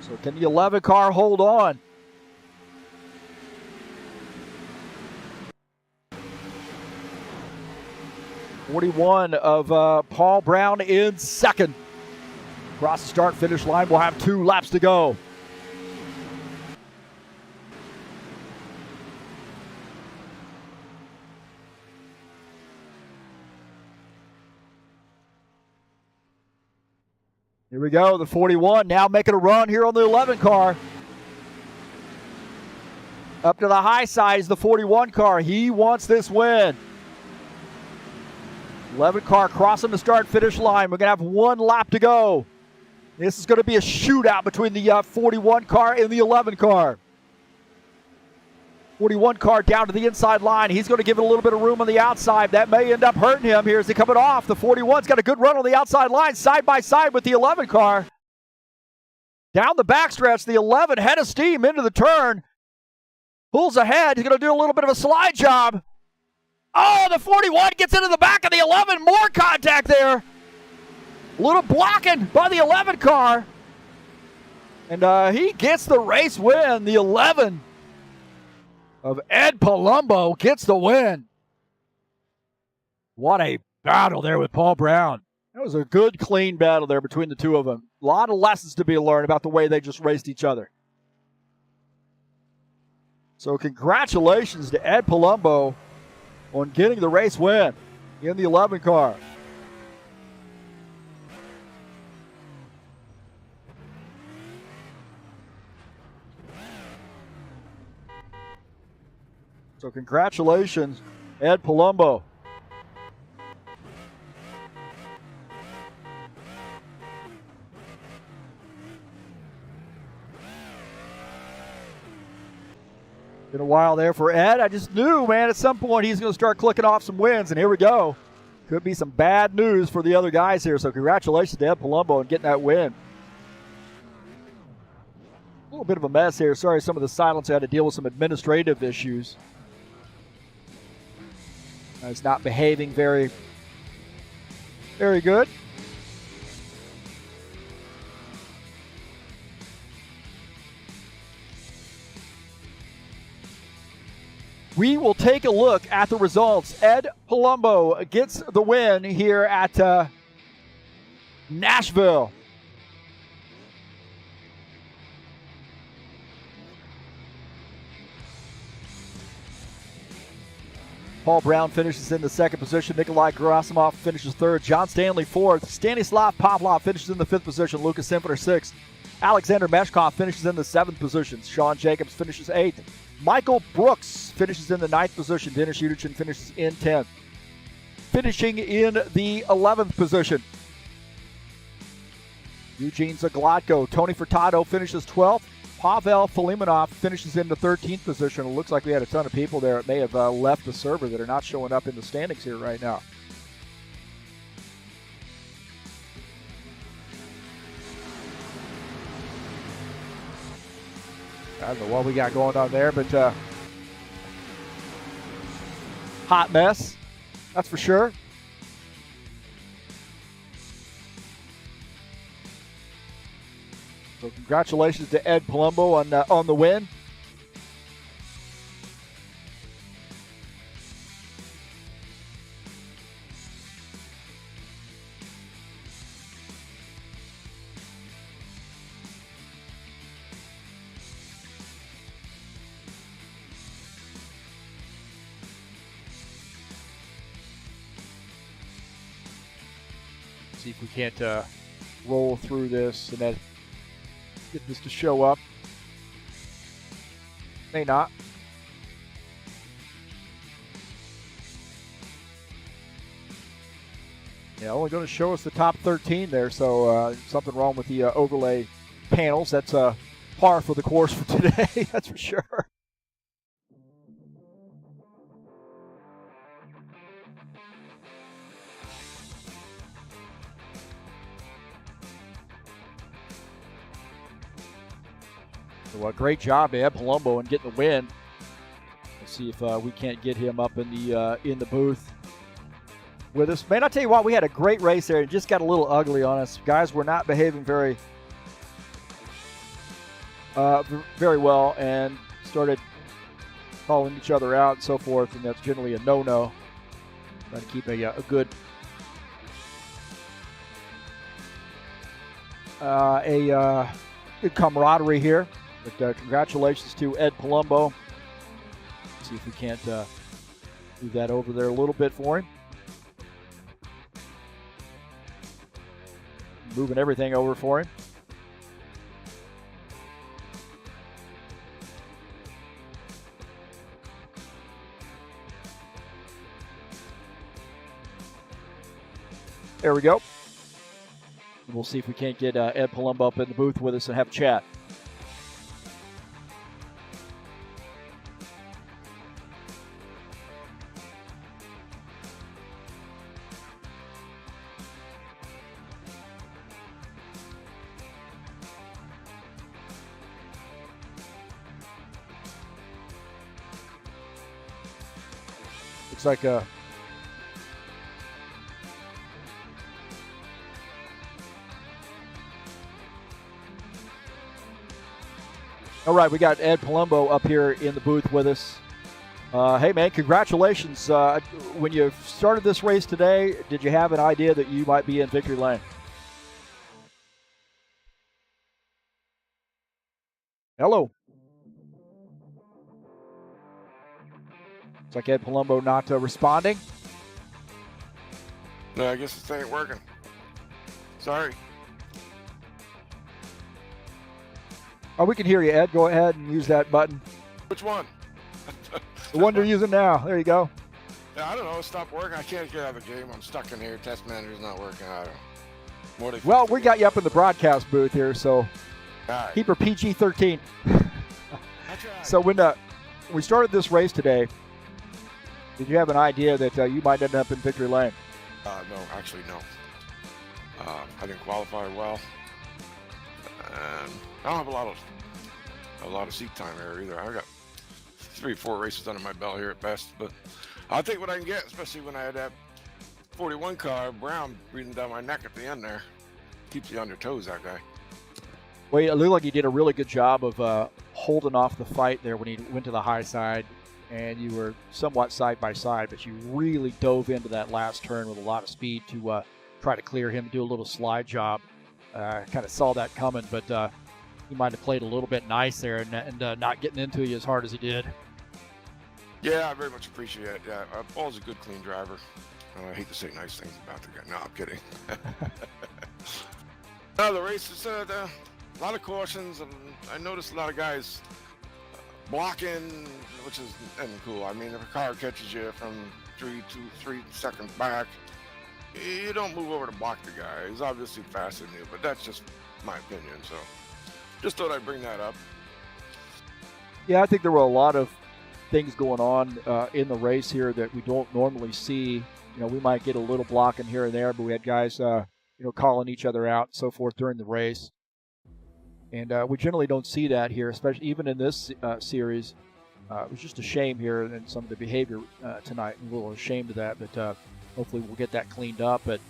So can the 11 car hold on? '41 of Paul Brown in second. Across the start-finish line, we'll have 2 laps to go. Here we go, the 41 now making a run here on the 11 car. Up to the high side is the 41 car. He wants this win. 11 car crossing the start-finish line. We're going to have 1 lap to go. This is going to be a shootout between the 41 car and the 11 car. 41 car down to the inside line. He's going to give it a little bit of room on the outside. That may end up hurting him here as he coming off. The 41's got a good run on the outside line, side by side with the 11 car. Down the backstretch, the 11 head of steam into the turn. Pulls ahead. He's going to do a little bit of a slide job. The 41 gets into the back of the 11. More contact there. A little blocking by the 11 car. And he gets the race win. The 11 of Ed Palumbo gets the win. What a battle there with Paul Brown. That was a good, clean battle there between the two of them. A lot of lessons to be learned about the way they just raced each other. So congratulations to Ed Palumbo on getting the race win in the 11 car. So congratulations, Ed Palumbo. Been a while there for Ed. I just knew, man, at some point he's going to start clicking off some wins, and here we go. Could be some bad news for the other guys here, so congratulations to Ed Palumbo on getting that win. A little bit of a mess here. Sorry, some of the silence had to deal with some administrative issues. It's not behaving very good. We will take a look at the results. Ed Palumbo gets the win here at Nashville. Paul Brown finishes in the second position. Nikolai Gerasimov finishes third. John Stanley fourth. Stanislav Pavlov finishes in the fifth position. Lucas Simpeter sixth. Alexander Meshkov finishes in the seventh position. Sean Jacobs finishes eighth. Michael Brooks finishes in the ninth position. Dennis Udichin finishes in 10th. Finishing in the 11th position, Eugene Zaglatko. Tony Furtado finishes 12th. Pavel Filimonov finishes in the 13th position. It looks like we had a ton of people there that may have left the server that are not showing up in the standings here right now. I don't know what we got going on there, but hot mess, that's for sure. So congratulations to Ed Palumbo on the win. See if we can't roll through this and then get this to show up. May not. Yeah, only going to show us the top 13 there, so something wrong with the overlay panels. That's par for the course for today, that's for sure. Well, great job, Ed Palumbo, in getting the win. Let's see if we can't get him up in the booth with us. Man, I'll tell you what, we had a great race there. It just got a little ugly on us. Guys were not behaving very well and started calling each other out and so forth, and that's generally a no-no. Trying to keep a good good camaraderie here. But congratulations to Ed Palumbo. See if we can't move that over there a little bit for him. Moving everything over for him. There we go. We'll see if we can't get Ed Palumbo up in the booth with us and have a chat. Looks like a all right, we got Ed Palumbo up here in the booth with us. Hey, man, congratulations. When you started this race today, did you have an idea that you might be in victory lane? Hello. Looks like Ed Palumbo not responding. No, I guess this ain't working. Sorry. Oh, we can hear you, Ed. Go ahead and use that button. Which one? The one you're using now. There you go. Yeah, I don't know. It stopped working. I can't get out of the game. I'm stuck in here. Test manager's not working. I don't know. Well, we got you up in the broadcast booth here, so right. Keep her PG-13. Right. So when we started this race today, did you have an idea that you might end up in victory lane? No, actually, no. I didn't qualify well. And I don't have a lot of seat time here either. I got 3 or 4 races under my belt here at best, but I'll take what I can get, especially when I had that 41 car, Brown, breathing down my neck at the end there. Keeps you on your toes, that guy. Well, it looked like you did a really good job of holding off the fight there when he went to the high side, and you were somewhat side by side, but you really dove into that last turn with a lot of speed to try to clear him, do a little slide job. Kind of saw that coming, but he might have played a little bit nice there and not getting into you as hard as he did. Yeah, I very much appreciate it. Yeah, Paul's a good, clean driver. I hate to say nice things about the guy. No, I'm kidding. No, the race is a lot of cautions, and I noticed a lot of guys blocking, which is cool. I mean, if a car catches you from 3 seconds back, you don't move over to block the guy. He's obviously faster than you, but that's just my opinion. So, just thought I'd bring that up. Yeah, I think there were a lot of things going on in the race here that we don't normally see. You know, we might get a little blocking here and there, but we had guys, calling each other out and so forth during the race. And we generally don't see that here, especially even in this series. It was just a shame here and some of the behavior tonight. I'm a little ashamed of that, but hopefully we'll get that cleaned up. But,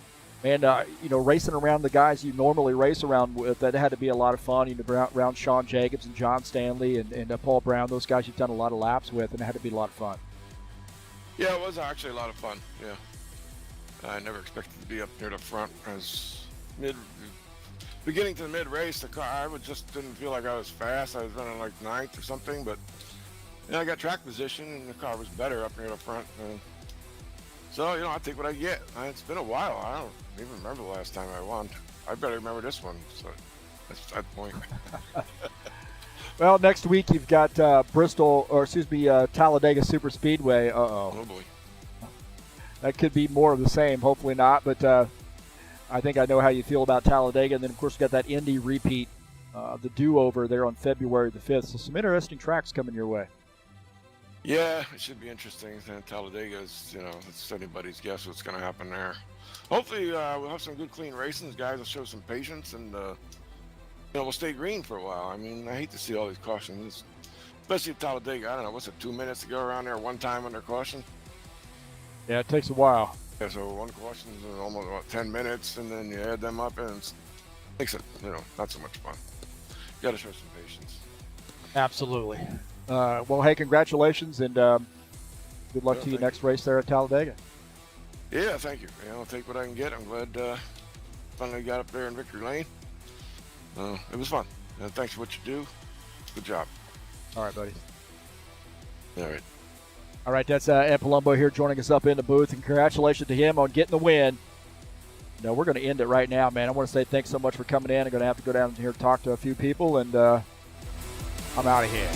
man, racing around the guys you normally race around with, that had to be a lot of fun. You know, around Sean Jacobs and John Stanley and Paul Brown, those guys you've done a lot of laps with, and it had to be a lot of fun. Yeah, it was actually a lot of fun, yeah. I never expected to be up near the front as beginning to the mid-race, the car, I just didn't feel like I was fast. I was running like 9th or something, but I got track position, and the car was better up near the front. So, I take what I get. It's been a while. I don't even remember the last time I won. I better remember this one, so that's that point. Well, next week you've got Talladega Superspeedway. Oh, boy. That could be more of the same. Hopefully not, but I think I know how you feel about Talladega. And then, of course, we've got that Indy repeat, the do-over there on February the 5th. So some interesting tracks coming your way. Yeah, it should be interesting. Talladega is, it's anybody's guess what's going to happen there. Hopefully we'll have some good, clean racing. Guys will show some patience, and we'll stay green for a while. I mean, I hate to see all these cautions, especially at Talladega. I don't know, what's it, 2 minutes to go around there one time under caution? Yeah, it takes a while. Yeah, so one caution is almost 10 minutes, and then you add them up, and it makes it, not so much fun. You got to show some patience. Absolutely. Well, hey, congratulations, and good luck to you next race there at Talladega. Yeah, thank you. I'll take what I can get. I'm glad finally got up there in Victory Lane. It was fun. Thanks for what you do. Good job. All right, buddy. All right. All right, that's Ed Palumbo here joining us up in the booth, and congratulations to him on getting the win. We're going to end it right now, man. I want to say thanks so much for coming in. I'm going to have to go down here and talk to a few people, and I'm out of here.